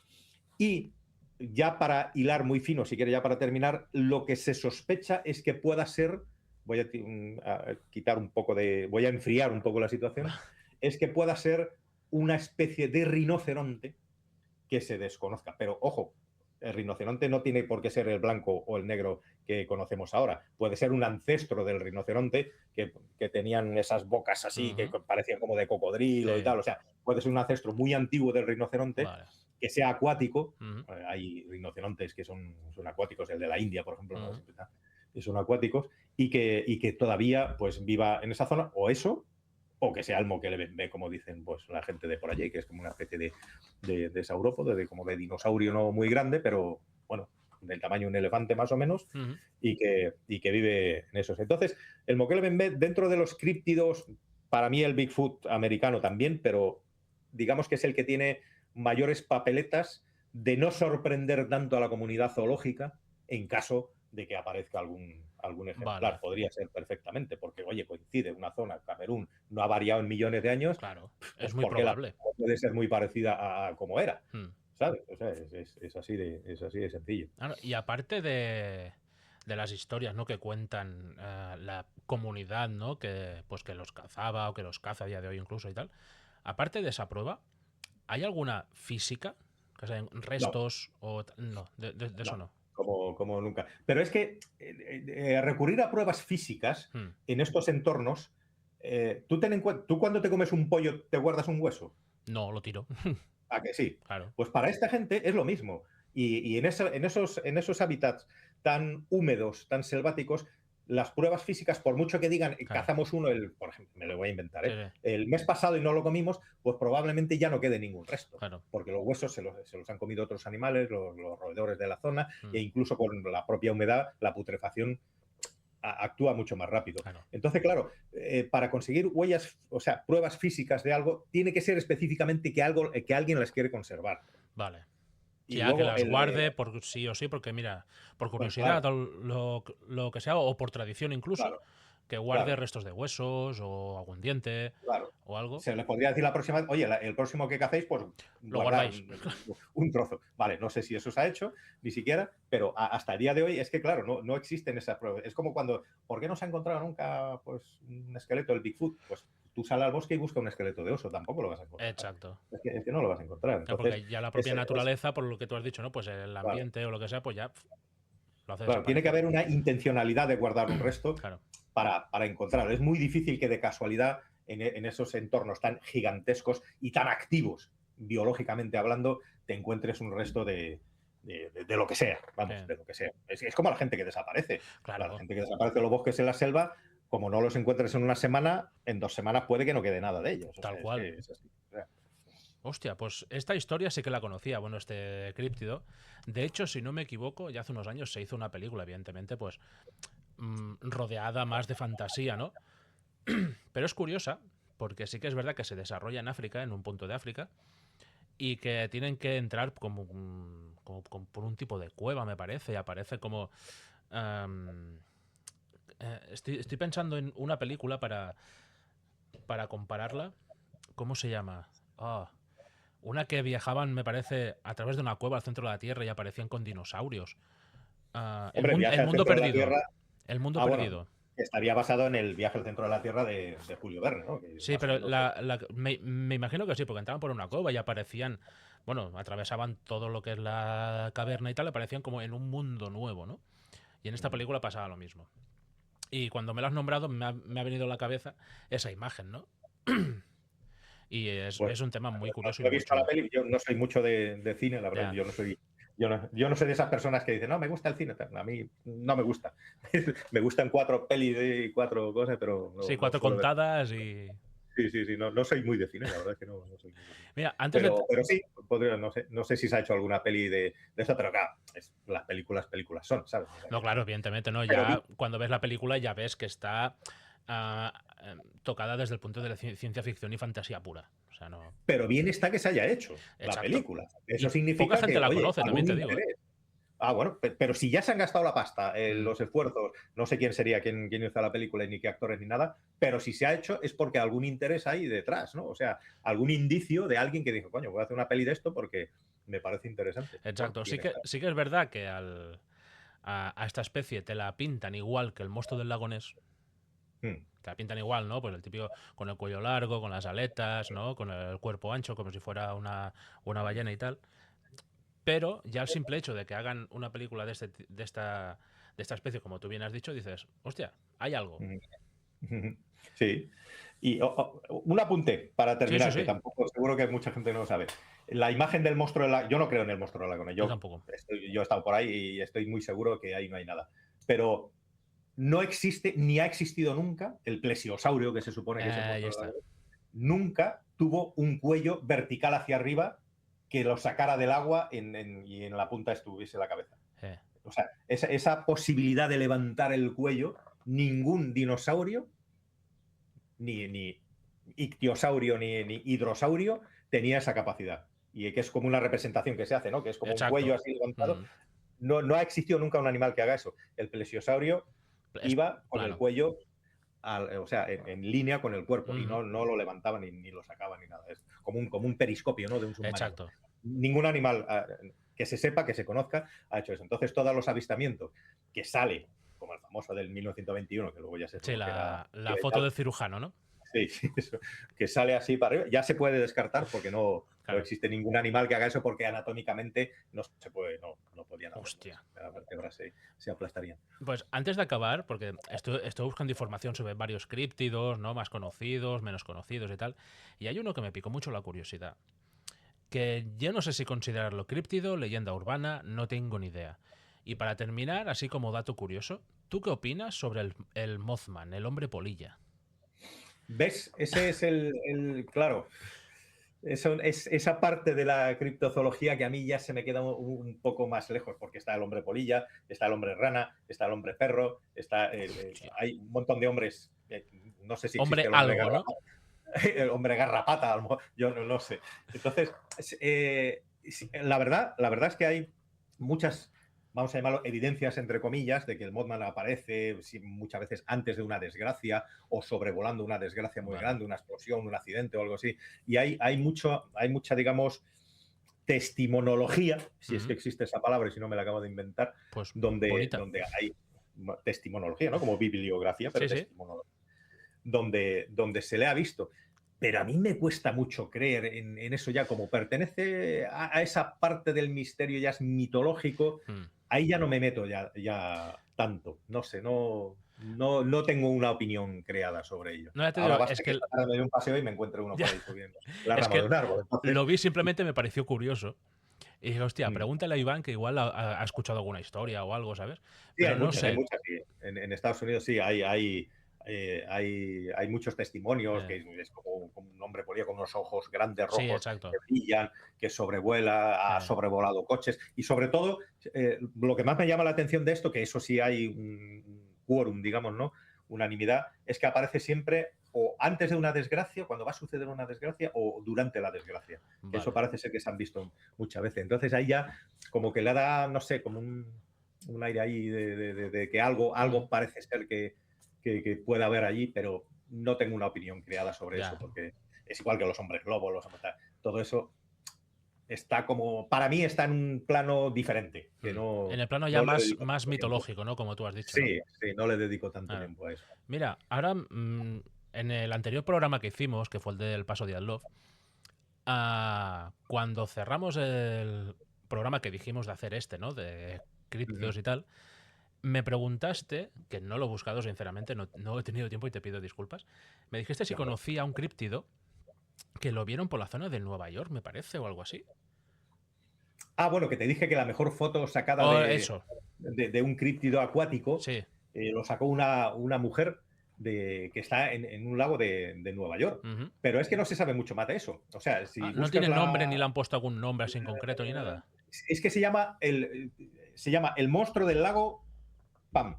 S1: Y ya para hilar muy fino, si quiere, ya para terminar, lo que se sospecha es que pueda ser, voy a quitar un poco voy a enfriar un poco la situación, es que pueda ser una especie de rinoceronte que se desconozca. Pero ojo, el rinoceronte no tiene por qué ser el blanco o el negro que conocemos ahora. Puede ser un ancestro del rinoceronte que tenían esas bocas así, que parecían como de cocodrilo y tal. O sea, puede ser un ancestro muy antiguo del rinoceronte, que sea acuático. Hay rinocerontes que son acuáticos, el de la India, por ejemplo, ¿no? Son acuáticos, y que todavía pues viva en esa zona, o eso, o que sea el Mokele Bembe, como dicen pues la gente de por allí, que es como una especie de saurópodo, como de dinosaurio no muy grande, pero bueno, del tamaño de un elefante más o menos, y que vive en esos. Entonces, el Mokele Bembe, dentro de los críptidos, para mí el Bigfoot americano también, pero digamos que es el que tiene mayores papeletas de no sorprender tanto a la comunidad zoológica en caso de que aparezca algún ejemplar,
S2: Vale,
S1: podría ser perfectamente, porque, oye, coincide una zona, Camerún no ha variado en millones de años,
S2: claro.
S1: pues
S2: Es muy
S1: porque la
S2: probable.
S1: puede ser muy parecida a como era,
S2: Mm.
S1: ¿sabes? O sea, es así de sencillo.
S2: Claro, y aparte de las historias, ¿no? Que cuentan la comunidad, ¿no? Que, pues, que los cazaba o que los caza a día de hoy incluso y tal. Aparte de esa prueba, ¿hay alguna física? Que sean
S1: No,
S2: restos o... No, de eso
S1: no,
S2: no.
S1: como nunca. Pero es que recurrir a pruebas físicas
S2: Hmm.
S1: en estos entornos, tú ten en cuenta, tú cuando te comes un pollo, ¿te guardas un hueso?
S2: No, lo tiro.
S1: ¿A que sí?
S2: Claro.
S1: Pues para esta gente es lo mismo. Y en esos hábitats tan húmedos, tan selváticos, las pruebas físicas, por mucho que digan
S2: Claro.
S1: cazamos uno, por ejemplo, me lo voy a inventar,
S2: Sí, sí,
S1: el mes pasado y no lo comimos, pues probablemente ya no quede ningún resto,
S2: claro.
S1: porque los huesos se los han comido otros animales, los roedores de la zona,
S2: Hmm.
S1: e incluso con la propia humedad, la putrefacción actúa mucho más rápido.
S2: Claro.
S1: Entonces, claro, para conseguir huellas, o sea, pruebas físicas de algo, tiene que ser específicamente que alguien las quiere conservar.
S2: Vale.
S1: Y
S2: Sí, a que
S1: luego,
S2: las guarde por sí o sí, porque mira, por
S1: pues
S2: curiosidad
S1: claro,
S2: o lo que sea, o por tradición incluso,
S1: claro,
S2: que guarde
S1: claro,
S2: restos de huesos o algún diente
S1: claro.
S2: o algo,
S1: Se les podría decir la próxima, oye, el próximo que cacéis, pues
S2: lo
S1: guardar
S2: guardáis.
S1: un trozo. Vale, no sé si eso se ha hecho, ni siquiera, pero hasta el día de hoy es que, claro, no existen esas pruebas. Es como cuando, ¿por qué no se ha encontrado nunca pues, un esqueleto del Bigfoot? Pues tú sales al bosque y buscas un esqueleto de oso, tampoco lo vas a encontrar.
S2: Exacto.
S1: Es que no lo vas a encontrar. Entonces,
S2: Porque ya la propia
S1: es
S2: naturaleza, por lo que tú has dicho, ¿no? Pues el
S1: claro,
S2: ambiente o lo que sea, pues ya lo hace
S1: claro, tiene que
S2: desaparecer.
S1: haber una intencionalidad de guardar un resto
S2: Claro.
S1: para encontrarlo. Es muy difícil que de casualidad en esos entornos tan gigantescos y tan activos, biológicamente hablando, te encuentres un resto de lo que sea, vamos,
S2: Sí.
S1: de lo que sea. Es como la gente que desaparece. La
S2: Claro.
S1: gente que desaparece de los bosques en la selva, como no los encuentres en una semana, en 2 semanas puede que no quede nada de ellos. O
S2: Tal
S1: sea, es
S2: cual.
S1: que es así. O sea,
S2: Hostia, pues esta historia sí que la conocía, bueno, este críptido. De hecho, si no me equivoco, ya hace unos años se hizo una película, evidentemente, pues rodeada más de fantasía, ¿no? Pero es curiosa, porque sí que es verdad que se desarrolla en África, en un punto de África, y que tienen que entrar como por un tipo de cueva, me parece, y aparece como... em, estoy pensando en una película para compararla. ¿Cómo se llama? Ah, una que viajaban, me parece, a través de una cueva al centro de la Tierra y aparecían con dinosaurios.
S1: hombre,
S2: El
S1: viaje al
S2: mundo
S1: centro de la
S2: perdido.
S1: Tierra.
S2: El mundo
S1: Ah, bueno,
S2: perdido.
S1: estaría basado en el viaje al centro de la Tierra de Julio Verne, ¿no? Que
S2: Sí,
S1: más o
S2: pero
S1: menos.
S2: me imagino que sí, porque entraban por una cueva y aparecían, bueno, atravesaban todo lo que es la caverna y tal, aparecían como en un mundo nuevo, ¿no? Y en esta película pasaba lo mismo. Y cuando me lo has nombrado, me ha venido a la cabeza esa imagen, ¿no? Y
S1: Pues
S2: es un tema muy curioso y
S1: no he
S2: muy
S1: visto la
S2: chulo.
S1: peli, yo no soy mucho de cine, la verdad,
S2: Ya.
S1: yo no soy de esas personas que dicen, no, me gusta el cine, a mí no me gusta. Me gustan 4 pelis y 4 cosas, pero
S2: Sí,
S1: no
S2: cuatro
S1: suelo ver.
S2: contadas y...
S1: Sí, no soy muy de cine, la verdad es que no soy muy de cine.
S2: Mira, antes de...
S1: Pero sí, no sé si se ha hecho alguna peli de eso, pero claro, las películas son, ¿sabes? O sea
S2: No, claro, evidentemente no.
S1: pero
S2: Ya cuando ves la película ya ves que está tocada desde el punto de la ciencia ficción y fantasía pura. O sea, no...
S1: bien está que se haya hecho la
S2: Exacto.
S1: película.
S2: Y
S1: Eso
S2: poca
S1: significa
S2: gente
S1: que,
S2: la
S1: oye,
S2: conoce, también
S1: algún
S2: te digo, ¿eh?
S1: interés. Ah, bueno, pero si ya se han gastado la pasta,
S2: Mm,
S1: los esfuerzos, no sé quién sería quién hizo la película y ni qué actores ni nada, pero si se ha hecho es porque algún interés hay detrás, ¿no? O sea, algún indicio de alguien que dijo, coño, voy a hacer una peli de esto porque me parece interesante. Bueno,
S2: exacto.
S1: bien está.
S2: Sí que es verdad que a esta especie te la pintan igual que el monstruo del lago Ness.
S1: Mm.
S2: Te la pintan igual, ¿no? Pues el típico con el cuello largo, con las aletas, ¿no? Con el cuerpo ancho, como si fuera una ballena y tal. Pero ya el simple hecho de que hagan una película de esta especie, como tú bien has dicho, dices, hostia, hay algo.
S1: Sí. Y un apunte para
S2: Sí, sí,
S1: terminar, que
S2: sí.
S1: tampoco seguro que mucha gente no lo sabe. La imagen del monstruo de la... Yo no creo en el monstruo de la Laguna.
S2: Yo
S1: Yo,
S2: tampoco.
S1: yo he estado por ahí y estoy muy seguro que ahí no hay nada. Pero no existe, ni ha existido nunca, el plesiosaurio, que se supone que es el
S2: Ahí
S1: monstruo de la
S2: está.
S1: Laguna, nunca tuvo un cuello vertical hacia arriba que lo sacara del agua y en la punta estuviese la cabeza.
S2: Eh,
S1: O sea, esa posibilidad de levantar el cuello, ningún dinosaurio ni ictiosaurio ni hidrosaurio tenía esa capacidad. Y que es como una representación que se hace, ¿no? Que es como un cuello
S2: exacto.
S1: así levantado.
S2: Mm,
S1: No ha existido nunca un animal que haga eso. El plesiosaurio iba con el
S2: Claro.
S1: cuello, o sea, en línea con el cuerpo, y
S2: Ujú.
S1: no lo levantaba ni lo sacaba ni nada. Es como un periscopio, ¿no?, de un submarino.
S2: Exacto.
S1: Ningún animal que se sepa, que se conozca, ha hecho eso. Entonces, todos los avistamientos que sale, como el famoso del 1921, que luego ya se
S2: Sí,
S1: supo que era
S2: la
S1: mentira y
S2: foto
S1: tal,
S2: del cirujano, ¿no?
S1: sí, sí, eso, que sale así para arriba, ya se puede descartar porque no
S2: Claro.
S1: existe ningún animal que haga eso, porque anatómicamente no se puede, no podían hacerlo.
S2: Hostia.
S1: Las vértebras se aplastarían.
S2: Pues antes de acabar, porque estoy buscando información sobre varios críptidos, ¿no? Más conocidos, menos conocidos y tal. Y hay uno que me picó mucho la curiosidad. Que yo no sé si considerarlo críptido, leyenda urbana, no tengo ni idea. Y para terminar, así como dato curioso, ¿tú qué opinas sobre el Mothman, el hombre polilla?
S1: ¿Ves? Ese es claro, eso es esa parte de la criptozoología que a mí ya se me queda un poco más lejos, porque está el hombre polilla, está el hombre rana, está el hombre perro,
S2: Hostia.
S1: hay un montón de hombres, no sé si existe
S2: Hombre
S1: el hombre
S2: algo, ¿no?
S1: garrapata, el hombre garrapata, a lo mejor, yo no sé. Entonces, la verdad es que hay muchas, vamos a llamarlo, evidencias, entre comillas, de que el Mothman aparece muchas veces antes de una desgracia o sobrevolando una desgracia muy
S2: Vale.
S1: grande, una explosión, un accidente o algo así. Y hay mucha, digamos, testimonología, si es que
S2: Ujú.
S1: existe esa palabra y si no me la acabo de inventar,
S2: Pues
S1: donde,
S2: bonita.
S1: donde hay testimonología, ¿no? Como bibliografía, pero
S2: Sí, sí.
S1: testimonología, donde se le ha visto. Pero a mí me cuesta mucho creer en eso, ya como pertenece a esa parte del misterio, ya es mitológico,
S2: Mm.
S1: ahí ya no me meto ya tanto. No sé, no tengo una opinión creada sobre ello.
S2: No, ya te
S1: Ahora
S2: digo,
S1: basta
S2: es
S1: que
S2: que
S1: esta tarde me dé un paseo y me encuentre uno
S2: ya,
S1: por ahí subiendo la
S2: es
S1: rama de
S2: que
S1: un árbol. Entonces,
S2: lo vi, simplemente me pareció curioso. Y dije, hostia,
S1: mm,
S2: pregúntale a Iván que igual ha escuchado alguna historia o algo, ¿sabes?
S1: sí,
S2: Pero no
S1: hay
S2: sé.
S1: muchas, sí. En Estados Unidos sí, hay muchos testimonios, que es como un hombre polilla con unos ojos grandes,
S2: Sí,
S1: rojos, que
S2: exacto.
S1: brillan, que sobrevuela, ha sobrevolado coches. Y sobre todo, lo que más me llama la atención de esto, que eso sí hay un quórum, digamos, ¿no? Unanimidad, es que aparece siempre o antes de una desgracia, cuando va a suceder una desgracia, o durante la desgracia. Que eso
S2: Vale.
S1: parece ser que se han visto muchas veces. Entonces ahí ya como que le da, no sé, como un aire ahí de que algo parece ser que puede haber allí, pero no tengo una opinión creada sobre eso,
S2: Ya.
S1: porque es igual que los hombres lobos, todo eso está como, para mí está en un plano diferente, que
S2: En el plano ya
S1: no le
S2: más,
S1: dedico
S2: más
S1: tanto tiempo.
S2: mitológico, ¿no? Como tú has dicho, ¿no?
S1: Sí, sí, no le dedico tanto
S2: Claro.
S1: tiempo a eso.
S2: Mira, ahora en el anterior programa que hicimos, que fue el del Paso de Adlov, cuando cerramos el programa que dijimos de hacer este, ¿no? De
S1: Ujú.
S2: críptidos y tal, me preguntaste, que no lo he buscado sinceramente, no he tenido tiempo y te pido disculpas, me dijiste si
S1: Sí, hombre.
S2: conocía un críptido que lo vieron por la zona de Nueva York, me parece, o algo así.
S1: Bueno, que te dije que la mejor foto sacada
S2: O eso,
S1: de un críptido acuático
S2: sí.
S1: lo sacó una mujer que está en un lago de Nueva York.
S2: Ujú.
S1: Pero es que no se sabe mucho más de eso. O sea, si
S2: No
S1: buscas
S2: tiene nombre ni le han puesto algún nombre así en concreto ni nada.
S1: es que se llama el monstruo del lago Pam.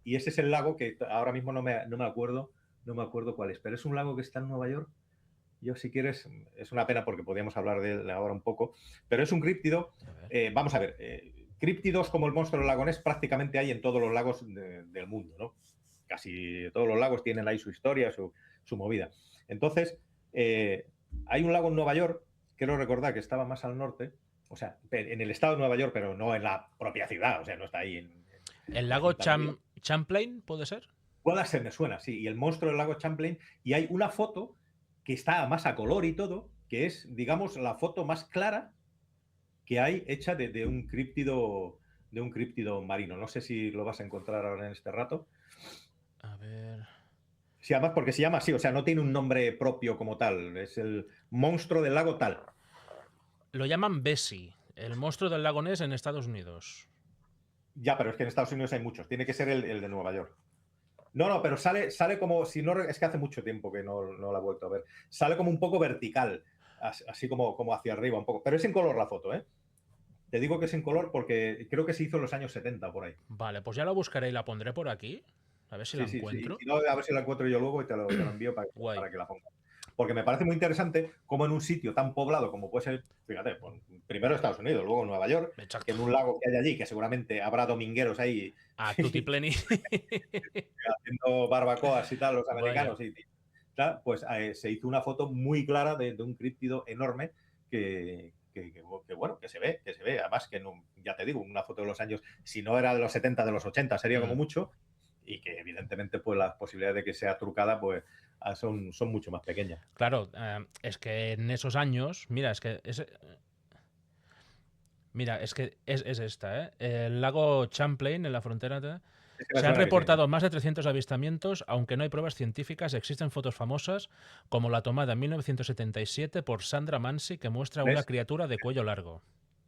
S1: Y ese es el lago que ahora mismo no me acuerdo cuál es. Pero es un lago que está en Nueva York. Yo, si quieres, es una pena porque podríamos hablar de él ahora un poco, pero es un críptido.
S2: A ver.
S1: Vamos a ver, críptidos como el monstruo del lago Ness prácticamente hay en todos los lagos del mundo, ¿no? Casi todos los lagos tienen ahí su historia, su movida. Entonces, hay un lago en Nueva York, quiero recordar que estaba más al norte, o sea, en el estado de Nueva York, pero no en la propia ciudad, o sea, no está ahí
S2: ¿El
S1: en la
S2: lago
S1: punta de arriba.
S2: Champlain puede ser?
S1: Puede ser, me suena, sí. Y el monstruo del lago Champlain. Y hay una foto que está más a color y todo, que es, digamos, la foto más clara que hay hecha de un críptido marino. No sé si lo vas a encontrar ahora en este rato.
S2: A ver.
S1: Sí, además porque se llama así, o sea, no tiene un nombre propio como tal. Es el monstruo del lago tal.
S2: Lo llaman Bessie, el monstruo del lago Ness en Estados Unidos.
S1: Ya, pero es que en Estados Unidos hay muchos. Tiene que ser el de Nueva York. No, pero sale como, si no, es que hace mucho tiempo que no la he vuelto a ver. Sale como un poco vertical, así como hacia arriba un poco. Pero es en color la foto, ¿eh? Te digo que es en color porque creo que se hizo en los años 70 por ahí.
S2: Vale, pues ya la buscaré y la pondré por aquí. A ver si la
S1: Sí, sí, sí. Y
S2: encuentro.
S1: si no, a ver si la encuentro yo luego y te lo envío
S2: Guay.
S1: para que la pongas. porque me parece muy interesante cómo en un sitio tan poblado como puede ser, fíjate, pues, primero Estados Unidos, luego Nueva York,
S2: Exacto.
S1: que en un lago que hay allí, que seguramente habrá domingueros ahí
S2: A tutti pleni.
S1: haciendo barbacoas y tal, los
S2: Vaya.
S1: americanos, y tal, pues se hizo una foto muy clara de un críptido enorme que bueno, que se ve, además que no, ya te digo, una foto de los años, si no era de los 70, de los 80, sería como mucho, y que evidentemente pues las posibilidades de que sea trucada pues son mucho más pequeñas.
S2: Claro, es que en esos años, mira, es que es esta, ¿eh? El lago Champlain en la frontera.
S1: Es que me
S2: Se han
S1: suena que sí.
S2: reportado más de 300 avistamientos, aunque no hay pruebas científicas. Existen fotos famosas, como la tomada en 1977 por Sandra Mansi, que muestra una
S1: ¿Ves?
S2: criatura de cuello largo.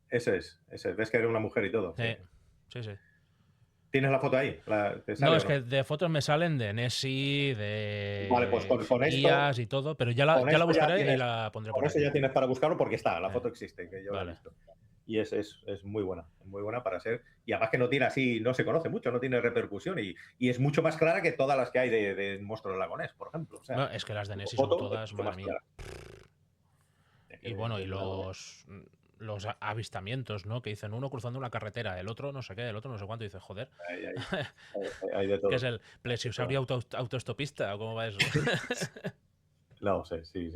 S1: Ese es. Ves que era una mujer y todo. Sí.
S2: Sí.
S1: ¿Tienes la foto ahí? ¿Te sale
S2: No,
S1: o
S2: es que de fotos me salen de Nessie,
S1: Vale, pues
S2: de
S1: con esto,
S2: IAS y todo, pero ya la
S1: esto ya
S2: buscaré y
S1: tienes,
S2: la pondré
S1: con
S2: por
S1: eso
S2: aquí.
S1: ya tienes para buscarlo porque está, la foto existe, que yo la he
S2: Vale.
S1: visto. Y es muy buena para ser. Y además que no tiene así, no se conoce mucho, no tiene repercusión y es mucho más clara que todas las que hay de Monstruo del Lago Ness, por ejemplo. O sea,
S2: No, es que las de Nessie
S1: foto
S2: son todas,
S1: es mucho
S2: madre
S1: más
S2: mía.
S1: clara.
S2: Y bueno, y los avistamientos, ¿no? Que dicen uno cruzando una carretera, el otro no sé qué, el otro no sé cuánto, y dice, joder.
S1: Hay de todo.
S2: ¿Qué es el plesiosaurio autoestopista? ¿O cómo va eso?
S1: No sé, sí.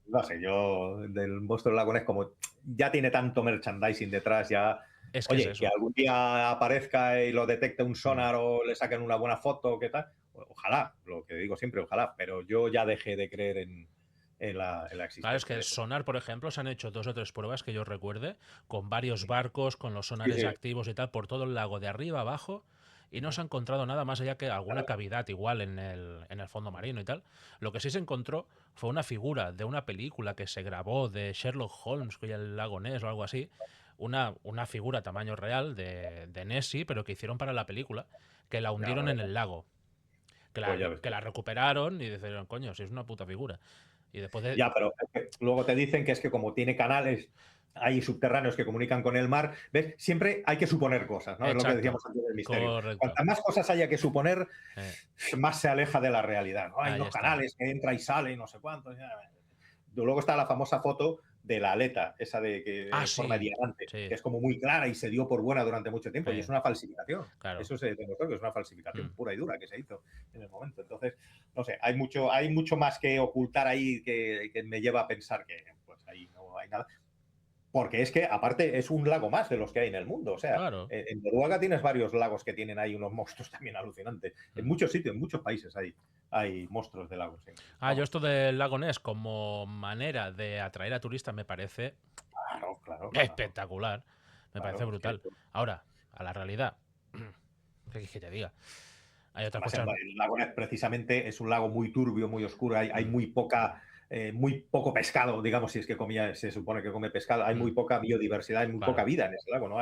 S1: No sé, yo del Monstruo del Lago Ness, como ya tiene tanto merchandising detrás, ya.
S2: Es que
S1: Oye,
S2: es eso.
S1: que algún día aparezca y lo detecte un sonar o le saquen una buena foto, ¿qué tal? Ojalá, lo que digo siempre, ojalá, pero yo ya dejé de creer en la existencia.
S2: Claro, es que
S1: de
S2: el
S1: eso.
S2: sonar, por ejemplo, se han hecho 2 o 3 pruebas que yo recuerde, con varios barcos, con los sonares activos y tal, por todo el lago, de arriba abajo, y no se ha encontrado nada más allá que alguna cavidad igual en el fondo marino y tal. Lo que sí se encontró fue una figura de una película que se grabó de Sherlock Holmes, que ya el lago Ness o algo así, una figura tamaño real de Nessie, pero que hicieron para la película, que la hundieron en el lago. Que la recuperaron y dijeron, coño, si es una puta figura. Y después de...
S1: Ya, pero luego te dicen que es que como tiene canales ahí subterráneos que comunican con el mar, ¿ves? Siempre hay que suponer cosas, ¿no?
S2: Exacto.
S1: Es lo que decíamos antes del misterio.
S2: Correcto.
S1: Cuantas más cosas haya que suponer, más se aleja de la realidad, ¿no? Hay unos canales que entra y sale y no sé cuántos. Luego está la famosa foto de la aleta, esa de forma de diamante, que es como muy clara y se dio por buena durante mucho tiempo, y es una falsificación.
S2: Claro.
S1: Eso se demostró que es una falsificación pura y dura que se hizo en el momento. Entonces, no sé, hay mucho más que ocultar ahí que me lleva a pensar que pues ahí no hay nada. Porque es que, aparte, es un lago más de los que hay en el mundo. O sea,
S2: claro.
S1: En Noruega tienes varios lagos que tienen ahí unos monstruos también alucinantes. En muchos sitios, en muchos países hay monstruos de lagos. Sí.
S2: Yo esto del lago Ness como manera de atraer a turistas me parece
S1: claro.
S2: espectacular. Me parece brutal. Ahora, a la realidad, ¿qué quieres que te diga? Hay otras cosas.
S1: El lago Ness precisamente es un lago muy turbio, muy oscuro. Hay muy poco pescado, digamos, si es que se supone que come pescado. Hay muy poca biodiversidad, hay muy poca vida en ese lago. No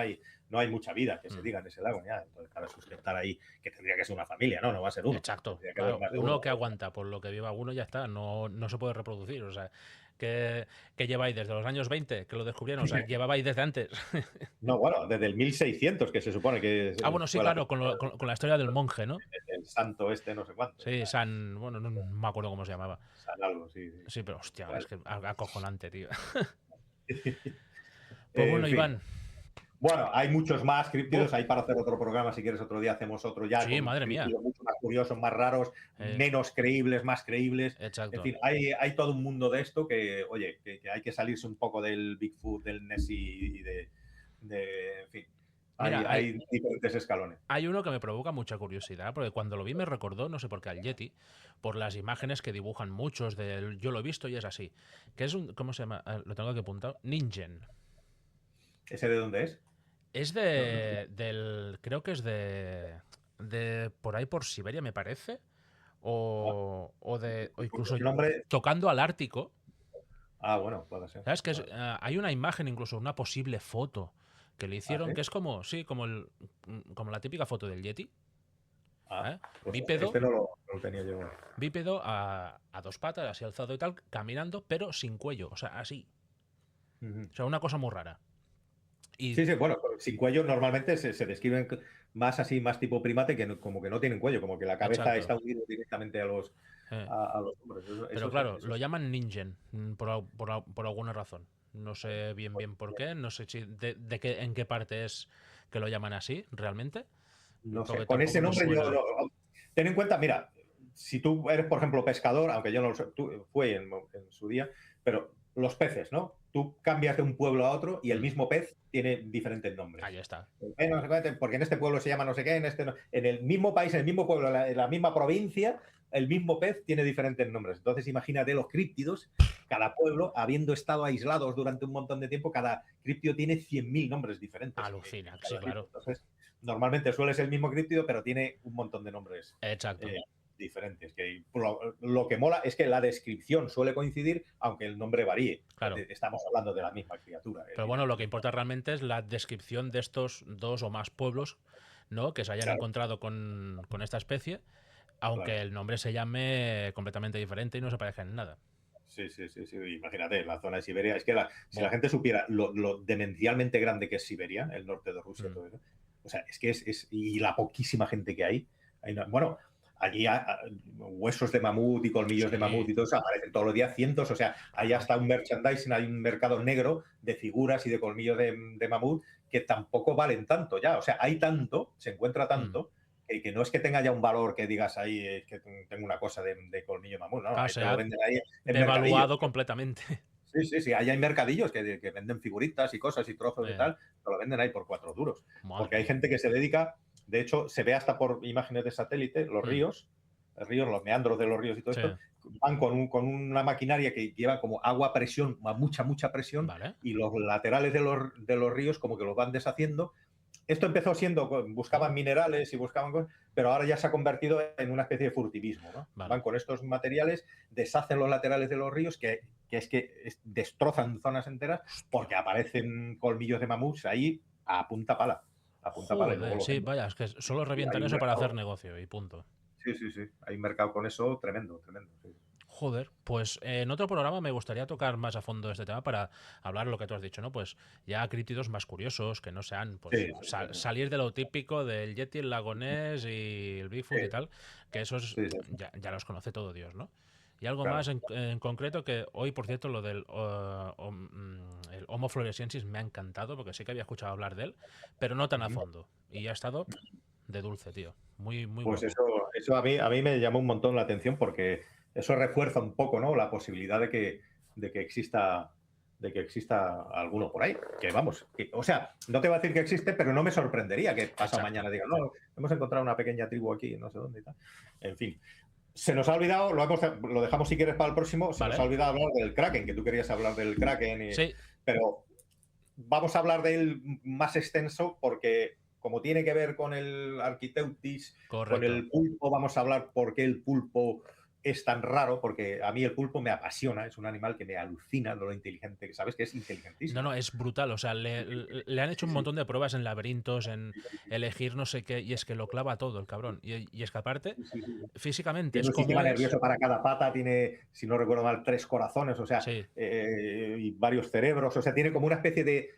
S1: hay mucha vida que se diga en ese lago. Ya. Entonces, para sustentar ahí, que tendría que ser una familia, ¿no? No va a ser uno.
S2: Exacto. Claro, uno que aguanta, por lo que viva uno ya está. No se puede reproducir. O sea, que lleváis desde los años 20, que lo descubrieron. O sea, llevabais desde antes.
S1: No, bueno, desde el 1600, que se supone que.
S2: Bueno, sí, claro, con la historia del monje, ¿no?
S1: El santo no sé cuánto.
S2: Sí, bueno, no me acuerdo cómo se llamaba.
S1: San algo, sí.
S2: Sí, pero hostia,
S1: vale.
S2: es que acojonante, tío. Pues bueno, Iván.
S1: Bueno, hay muchos más críptidos, hay para hacer otro programa, si quieres otro día hacemos otro ya.
S2: Sí,
S1: con
S2: madre mía.
S1: Mucho más curiosos, más raros, menos creíbles, más creíbles.
S2: Exacto.
S1: En fin, hay todo un mundo de esto que, oye, que hay que salirse un poco del Bigfoot, del Nessie y en fin.
S2: Mira,
S1: hay diferentes escalones.
S2: Hay uno que me provoca mucha curiosidad, porque cuando lo vi me recordó, no sé por qué, al Yeti, por las imágenes que dibujan muchos de yo lo he visto y es así. Que es un, ¿cómo se llama? Lo tengo aquí apuntado. Ningen.
S1: ¿Ese de dónde es?
S2: Es creo que es de por ahí por Siberia, me parece. O incluso tocando al Ártico.
S1: Bueno, puede ser.
S2: ¿Sabes? Hay una imagen, incluso una posible foto que le hicieron, que es como la típica foto del Yeti.
S1: Pues
S2: Bípedo.
S1: Este no lo tenía yo.
S2: Bípedo a 2 patas, así alzado y tal, caminando, pero sin cuello, o sea, así. O sea, una cosa muy rara. Y
S1: Sí, sí, bueno, sin cuello normalmente se describen más así, más tipo primate, como que no tienen cuello, como que la cabeza
S2: exacto.
S1: está unida directamente
S2: eh,
S1: a los hombros.
S2: Pero claro, lo llaman ningen por alguna razón. No sé bien por qué, no sé si en qué parte es que lo llaman así realmente,
S1: No sé,
S2: porque
S1: con ese
S2: tampoco me
S1: nombre
S2: suena.
S1: ten en cuenta, mira, si tú eres, por ejemplo, pescador, aunque yo no lo sé, fue en su día, pero los peces, ¿no? Tú cambias de un pueblo a otro y el mismo pez tiene diferentes nombres.
S2: Ahí está.
S1: No sé qué, porque en este pueblo se llama no sé qué, en este no. En el mismo país, en el mismo pueblo, en la misma provincia, el mismo pez tiene diferentes nombres. Entonces, imagínate los críptidos, cada pueblo, habiendo estado aislados durante un montón de tiempo, cada críptido tiene 100.000 nombres diferentes.
S2: Alucina, sí, claro.
S1: Entonces, normalmente suele ser el mismo críptido, pero tiene un montón de nombres
S2: Exacto.
S1: diferentes. Que lo que mola es que la descripción suele coincidir, aunque el nombre varíe.
S2: Claro.
S1: Estamos hablando de la misma criatura.
S2: Pero bueno, lo que importa realmente es la descripción de estos 2 o más pueblos, ¿no? Que se hayan
S1: Claro,
S2: encontrado con esta especie, aunque
S1: claro.
S2: el nombre se llame completamente diferente y no se parezca en nada.
S1: Sí, sí, sí, sí. Imagínate, la zona de Siberia. Es que si la
S2: Buah.
S1: gente supiera lo demencialmente grande que es Siberia, el norte de Rusia,
S2: Mm.
S1: todo eso. O sea, es que y la poquísima gente que hay. Bueno, allí huesos de mamut y colmillos de mamut
S2: Sí.
S1: y todo eso aparecen todos los días cientos. O sea, hay
S2: Claro.
S1: hasta un merchandising, hay un mercado negro de figuras y de colmillos de mamut que tampoco valen tanto ya. O sea, hay tanto, se encuentra
S2: Mm.
S1: tanto. Que no es que tenga ya un valor que digas ahí, es que tengo una cosa de colmillo de mamut, no,
S2: Claro,
S1: ahí
S2: se
S1: te lo
S2: ha
S1: venden ahí en mercadillos.
S2: devaluado completamente.
S1: Sí, sí, sí, ahí hay mercadillos que venden figuritas y cosas y trozos y
S2: Eh,
S1: tal, te lo venden ahí por 4 duros.
S2: Madre
S1: Porque hay
S2: mía.
S1: gente que se dedica, de hecho, se ve hasta por imágenes de satélite, los
S2: Mm.
S1: ríos, los meandros de los ríos y todo
S2: Sí.
S1: esto, van con una maquinaria que lleva como agua a presión, a mucha presión,
S2: Vale.
S1: y los laterales de los ríos como que los van deshaciendo. Esto empezó siendo, buscaban
S2: Oh,
S1: minerales y buscaban cosas, pero ahora ya se ha convertido en una especie de furtivismo, ¿no?
S2: vale.
S1: Van con estos materiales, deshacen los laterales de los ríos, destrozan zonas enteras porque aparecen colmillos de mamuts ahí a punta pala y luego
S2: Joder,
S1: lo
S2: sí,
S1: venden.
S2: vaya, es que solo
S1: Y
S2: revientan
S1: hay un
S2: eso para hacer
S1: mercado,
S2: negocio y punto.
S1: sí, sí, sí, hay un mercado con eso tremendo, tremendo. Sí.
S2: Joder, pues en otro programa me gustaría tocar más a fondo este tema para hablar lo que tú has dicho, ¿no? Pues ya críptidos más curiosos, que no sean,
S1: Sí,
S2: pues,
S1: sí, sí,
S2: salir de lo típico del Yeti, el Lagonés y el Bigfoot y
S1: sí,
S2: tal, que esos
S1: sí, sí,
S2: ya los conoce todo Dios, ¿no? Y algo más
S1: claro.
S2: en concreto que hoy, por cierto, lo del el Homo floresiensis me ha encantado, porque sí que había escuchado hablar de él, pero no tan a
S1: Ujú.
S2: fondo. Y ha estado de dulce, tío. Muy
S1: Pues
S2: guapo.
S1: eso a mí me llamó un montón la atención porque eso refuerza un poco, ¿no? La posibilidad de que exista, de que exista alguno por ahí. Que vamos, o sea, no te voy a decir que existe, pero no me sorprendería que pasado
S2: Exacto.
S1: mañana digan, no, hemos encontrado una pequeña tribu aquí, no sé dónde y tal. En fin. Se nos ha olvidado, lo dejamos si quieres para el próximo, se nos ha
S2: Vale.
S1: olvidado hablar del Kraken, que tú querías hablar del Kraken,
S2: Sí,
S1: pero vamos a hablar de él más extenso porque como tiene que ver con el Architeutis, con
S2: correcto.
S1: el pulpo, vamos a hablar por qué el pulpo es tan raro, porque a mí el pulpo me apasiona, es un animal que me alucina de lo inteligente que sabes, que es
S2: No, no,
S1: inteligentísimo.
S2: es brutal. O sea, le han hecho
S1: Sí,
S2: un
S1: sí,
S2: montón de pruebas en laberintos, en
S1: sí, sí,
S2: elegir no sé qué, y es que lo clava todo el cabrón. Y es que aparte,
S1: sí, sí, sí.
S2: físicamente
S1: Tiene
S2: es
S1: un
S2: como
S1: sistema
S2: es.
S1: nervioso para cada pata, tiene, si no recuerdo mal, 3 corazones, o sea,
S2: Sí,
S1: y varios cerebros, o sea, tiene como una especie de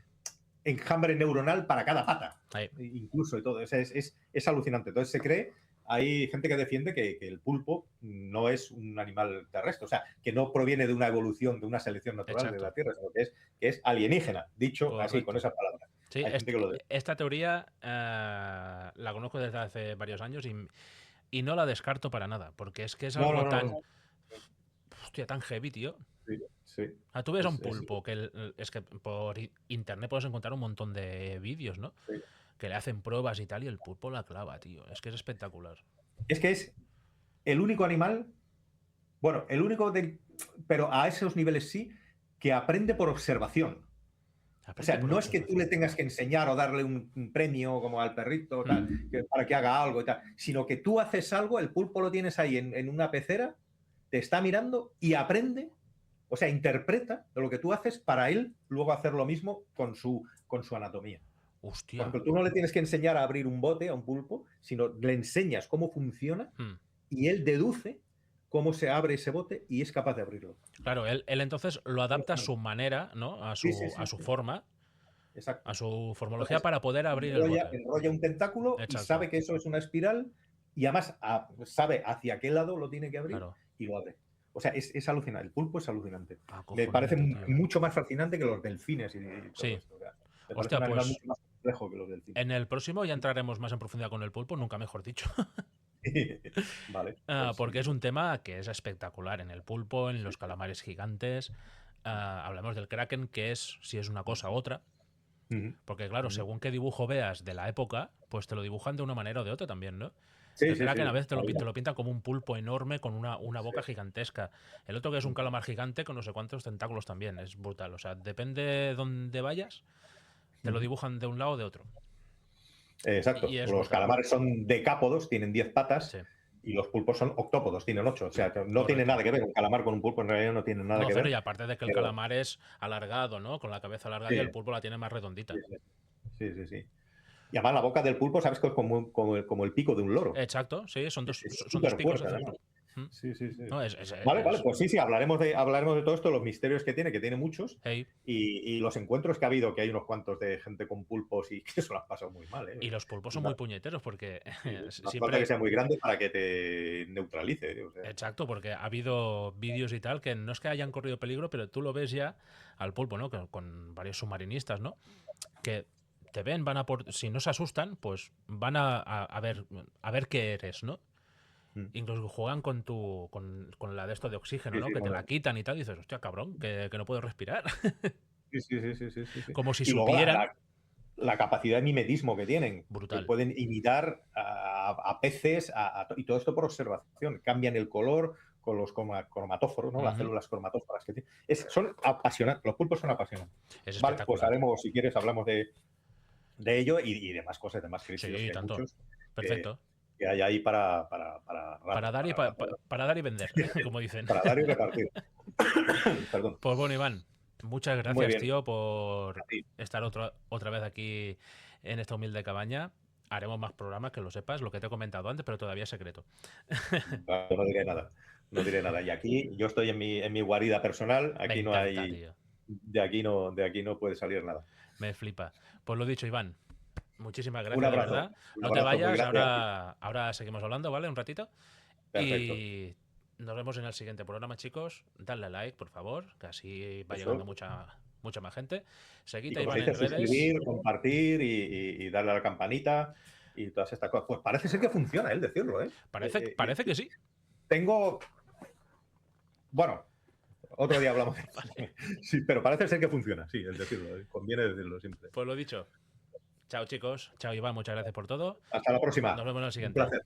S1: enjambre neuronal para cada pata,
S2: ahí.
S1: incluso y todo. O sea, es alucinante. Entonces se cree, hay gente que defiende que el pulpo no es un animal terrestre, o sea, que no proviene de una evolución, de una selección natural de
S2: Exacto.
S1: la Tierra, sino que es alienígena, dicho así, con
S2: Correcto.
S1: esa palabra.
S2: Sí,
S1: Hay gente que lo defiende.
S2: esta teoría la conozco desde hace varios años y no la descarto para nada, porque es que es
S1: No,
S2: algo
S1: no, no,
S2: tan,
S1: no.
S2: hostia, tan heavy, tío.
S1: Sí, sí.
S2: Tú ves a un pulpo, que es que por internet puedes encontrar un montón de vídeos, ¿no?
S1: Sí.
S2: Que le hacen pruebas y tal, y el pulpo la clava, tío. Es que es espectacular.
S1: Es que es el único animal, bueno, pero a esos niveles sí, que aprende por observación. O
S2: Aprende
S1: sea,
S2: por
S1: no es que tú le
S2: observación.
S1: tengas que enseñar o darle un premio como al perrito tal,
S2: Mm.
S1: para que haga algo y tal, sino que tú haces algo, el pulpo lo tienes ahí en una pecera, te está mirando y aprende, o sea, interpreta de lo que tú haces para él luego hacer lo mismo con su anatomía. Por
S2: Hostia.
S1: ejemplo, tú no le tienes que enseñar a abrir un bote a un pulpo, sino le enseñas cómo funciona
S2: Mm.
S1: y él deduce cómo se abre ese bote y es capaz de abrirlo.
S2: Claro, él entonces lo adapta a su manera, ¿no? A
S1: Sí, sí,
S2: su,
S1: sí,
S2: a su
S1: sí.
S2: forma.
S1: exacto.
S2: a su formología
S1: Entonces,
S2: para poder abrir el bote.
S1: enrolla un tentáculo y
S2: Exacto.
S1: sabe que eso es una espiral y además sabe hacia qué lado lo tiene que abrir
S2: Claro.
S1: y lo abre. O sea, es alucinante. El pulpo es alucinante. Me
S2: Acojonante,
S1: parece
S2: tío.
S1: mucho más fascinante que los delfines y todo
S2: Sí.
S1: esto. O sea, me parece
S2: Hostia,
S1: un animal
S2: pues
S1: mucho más complejo que los delfines.
S2: en el próximo ya entraremos más en profundidad con el pulpo, nunca mejor dicho.
S1: Vale. Pues,
S2: Porque es un tema que es espectacular. En el pulpo, en los
S1: sí.
S2: calamares gigantes. Hablamos del kraken, que es si es una cosa u otra.
S1: Ujú,
S2: Porque claro,
S1: ujú.
S2: según qué dibujo veas de la época, pues te lo dibujan de una manera o de otra también, ¿no?
S1: Sí,
S2: El
S1: sí,
S2: kraken a
S1: sí.
S2: veces te lo pintan como un pulpo enorme con una boca gigantesca. El otro que es un calamar gigante con no sé cuántos tentáculos también. Es brutal. O sea, depende de dónde vayas, te lo
S1: Ujú.
S2: dibujan de un lado o de otro.
S1: Exacto.
S2: Y es
S1: Los
S2: brutal.
S1: calamares son decápodos, tienen 10 patas,
S2: Sí,
S1: y los pulpos son octópodos, tienen 8. O sea, no tiene
S2: correcto.
S1: nada que ver. Un calamar con un pulpo en realidad no tiene nada
S2: No,
S1: que
S2: cero, y
S1: ver.
S2: aparte de que el
S1: Pero
S2: calamar es alargado, ¿no? Con la cabeza alargada y
S1: sí,
S2: el pulpo la tiene más redondita.
S1: sí, sí, sí, sí. Y además la boca del pulpo, sabes que es como el pico de un loro.
S2: Exacto, sí,
S1: Es
S2: son dos
S1: súper
S2: picos,
S1: fuerte,
S2: es
S1: además.
S2: cierto. Mm.
S1: Sí, sí, sí.
S2: No,
S1: Vale, vale, pues sí, hablaremos de todo esto, los misterios que tiene muchos,
S2: hey.
S1: y los encuentros que ha habido, que hay unos cuantos de gente con pulpos y que se lo han pasado muy mal, ¿eh?
S2: Y los pulpos son
S1: No,
S2: muy puñeteros porque
S1: no hace falta que
S2: siempre...
S1: sea muy grande para que te neutralice, ¿eh? O sea,
S2: Exacto, porque ha habido vídeos y tal que no es que hayan corrido peligro, pero tú lo ves ya al pulpo, ¿no? Con varios submarinistas, ¿no? Que te ven, van a por... Si no se asustan, pues van a ver qué eres, ¿no?
S1: mm.
S2: Incluso juegan con la de esto de oxígeno,
S1: Sí,
S2: ¿no?
S1: sí,
S2: Que te la quitan y tal, y dices, hostia, cabrón, que no puedo respirar.
S1: sí, sí, sí, sí, sí, sí, sí.
S2: Como si
S1: Y luego
S2: supieran.
S1: la capacidad de mimetismo que tienen, que
S2: Brutal.
S1: pueden imitar a peces y todo esto por observación. Cambian el color con los cromatóforos, ¿no? Las células cromatóforas que tienen. Son apasionantes, los pulpos son apasionantes.
S2: Es
S1: Vale, pues
S2: espectacular.
S1: haremos, si quieres, hablamos de ello y de más cosas, de más críptidos,
S2: Sí,
S1: que hay
S2: tanto.
S1: muchos
S2: Perfecto.
S1: que hay ahí para
S2: Para
S1: rato,
S2: dar y,
S1: para rato,
S2: para dar y vender, como dicen.
S1: para dar y repartir. Perdón.
S2: Pues bueno, Iván, muchas
S1: Muy
S2: gracias,
S1: bien.
S2: tío, por
S1: A ti.
S2: estar otra vez aquí en esta humilde cabaña. Haremos más programas, que lo sepas, lo que te he comentado antes, pero todavía es secreto.
S1: No diré nada. No diré nada. Y aquí yo estoy en mi guarida personal.
S2: Me
S1: Aquí no
S2: encanta,
S1: hay.
S2: tío.
S1: De aquí no puede salir nada.
S2: Me flipa. Pues lo dicho, Iván. Muchísimas
S1: Un
S2: gracias, de
S1: abrazo.
S2: verdad.
S1: Un
S2: No te
S1: abrazo muy
S2: vayas,
S1: grande a ti.
S2: ahora seguimos hablando, ¿vale? Un ratito.
S1: Perfecto.
S2: Y nos vemos en el siguiente programa, chicos. Dadle a like, por favor, que así va llegando
S1: Eso.
S2: mucha más gente.
S1: Y
S2: Seguid a
S1: como se
S2: Iván en
S1: dice,
S2: redes.
S1: suscribir, compartir y darle a la campanita y todas estas cosas. Pues parece ser que funciona el decirlo, ¿eh?
S2: Parece que sí.
S1: Tengo. Bueno, otro día hablamos. Sí, pero parece ser que funciona, sí, el decirlo. Conviene decirlo siempre.
S2: Pues lo dicho. Chao, chicos. Chao, Iván. Muchas gracias por todo.
S1: Hasta la próxima.
S2: Nos vemos en el
S1: Un
S2: siguiente.
S1: placer.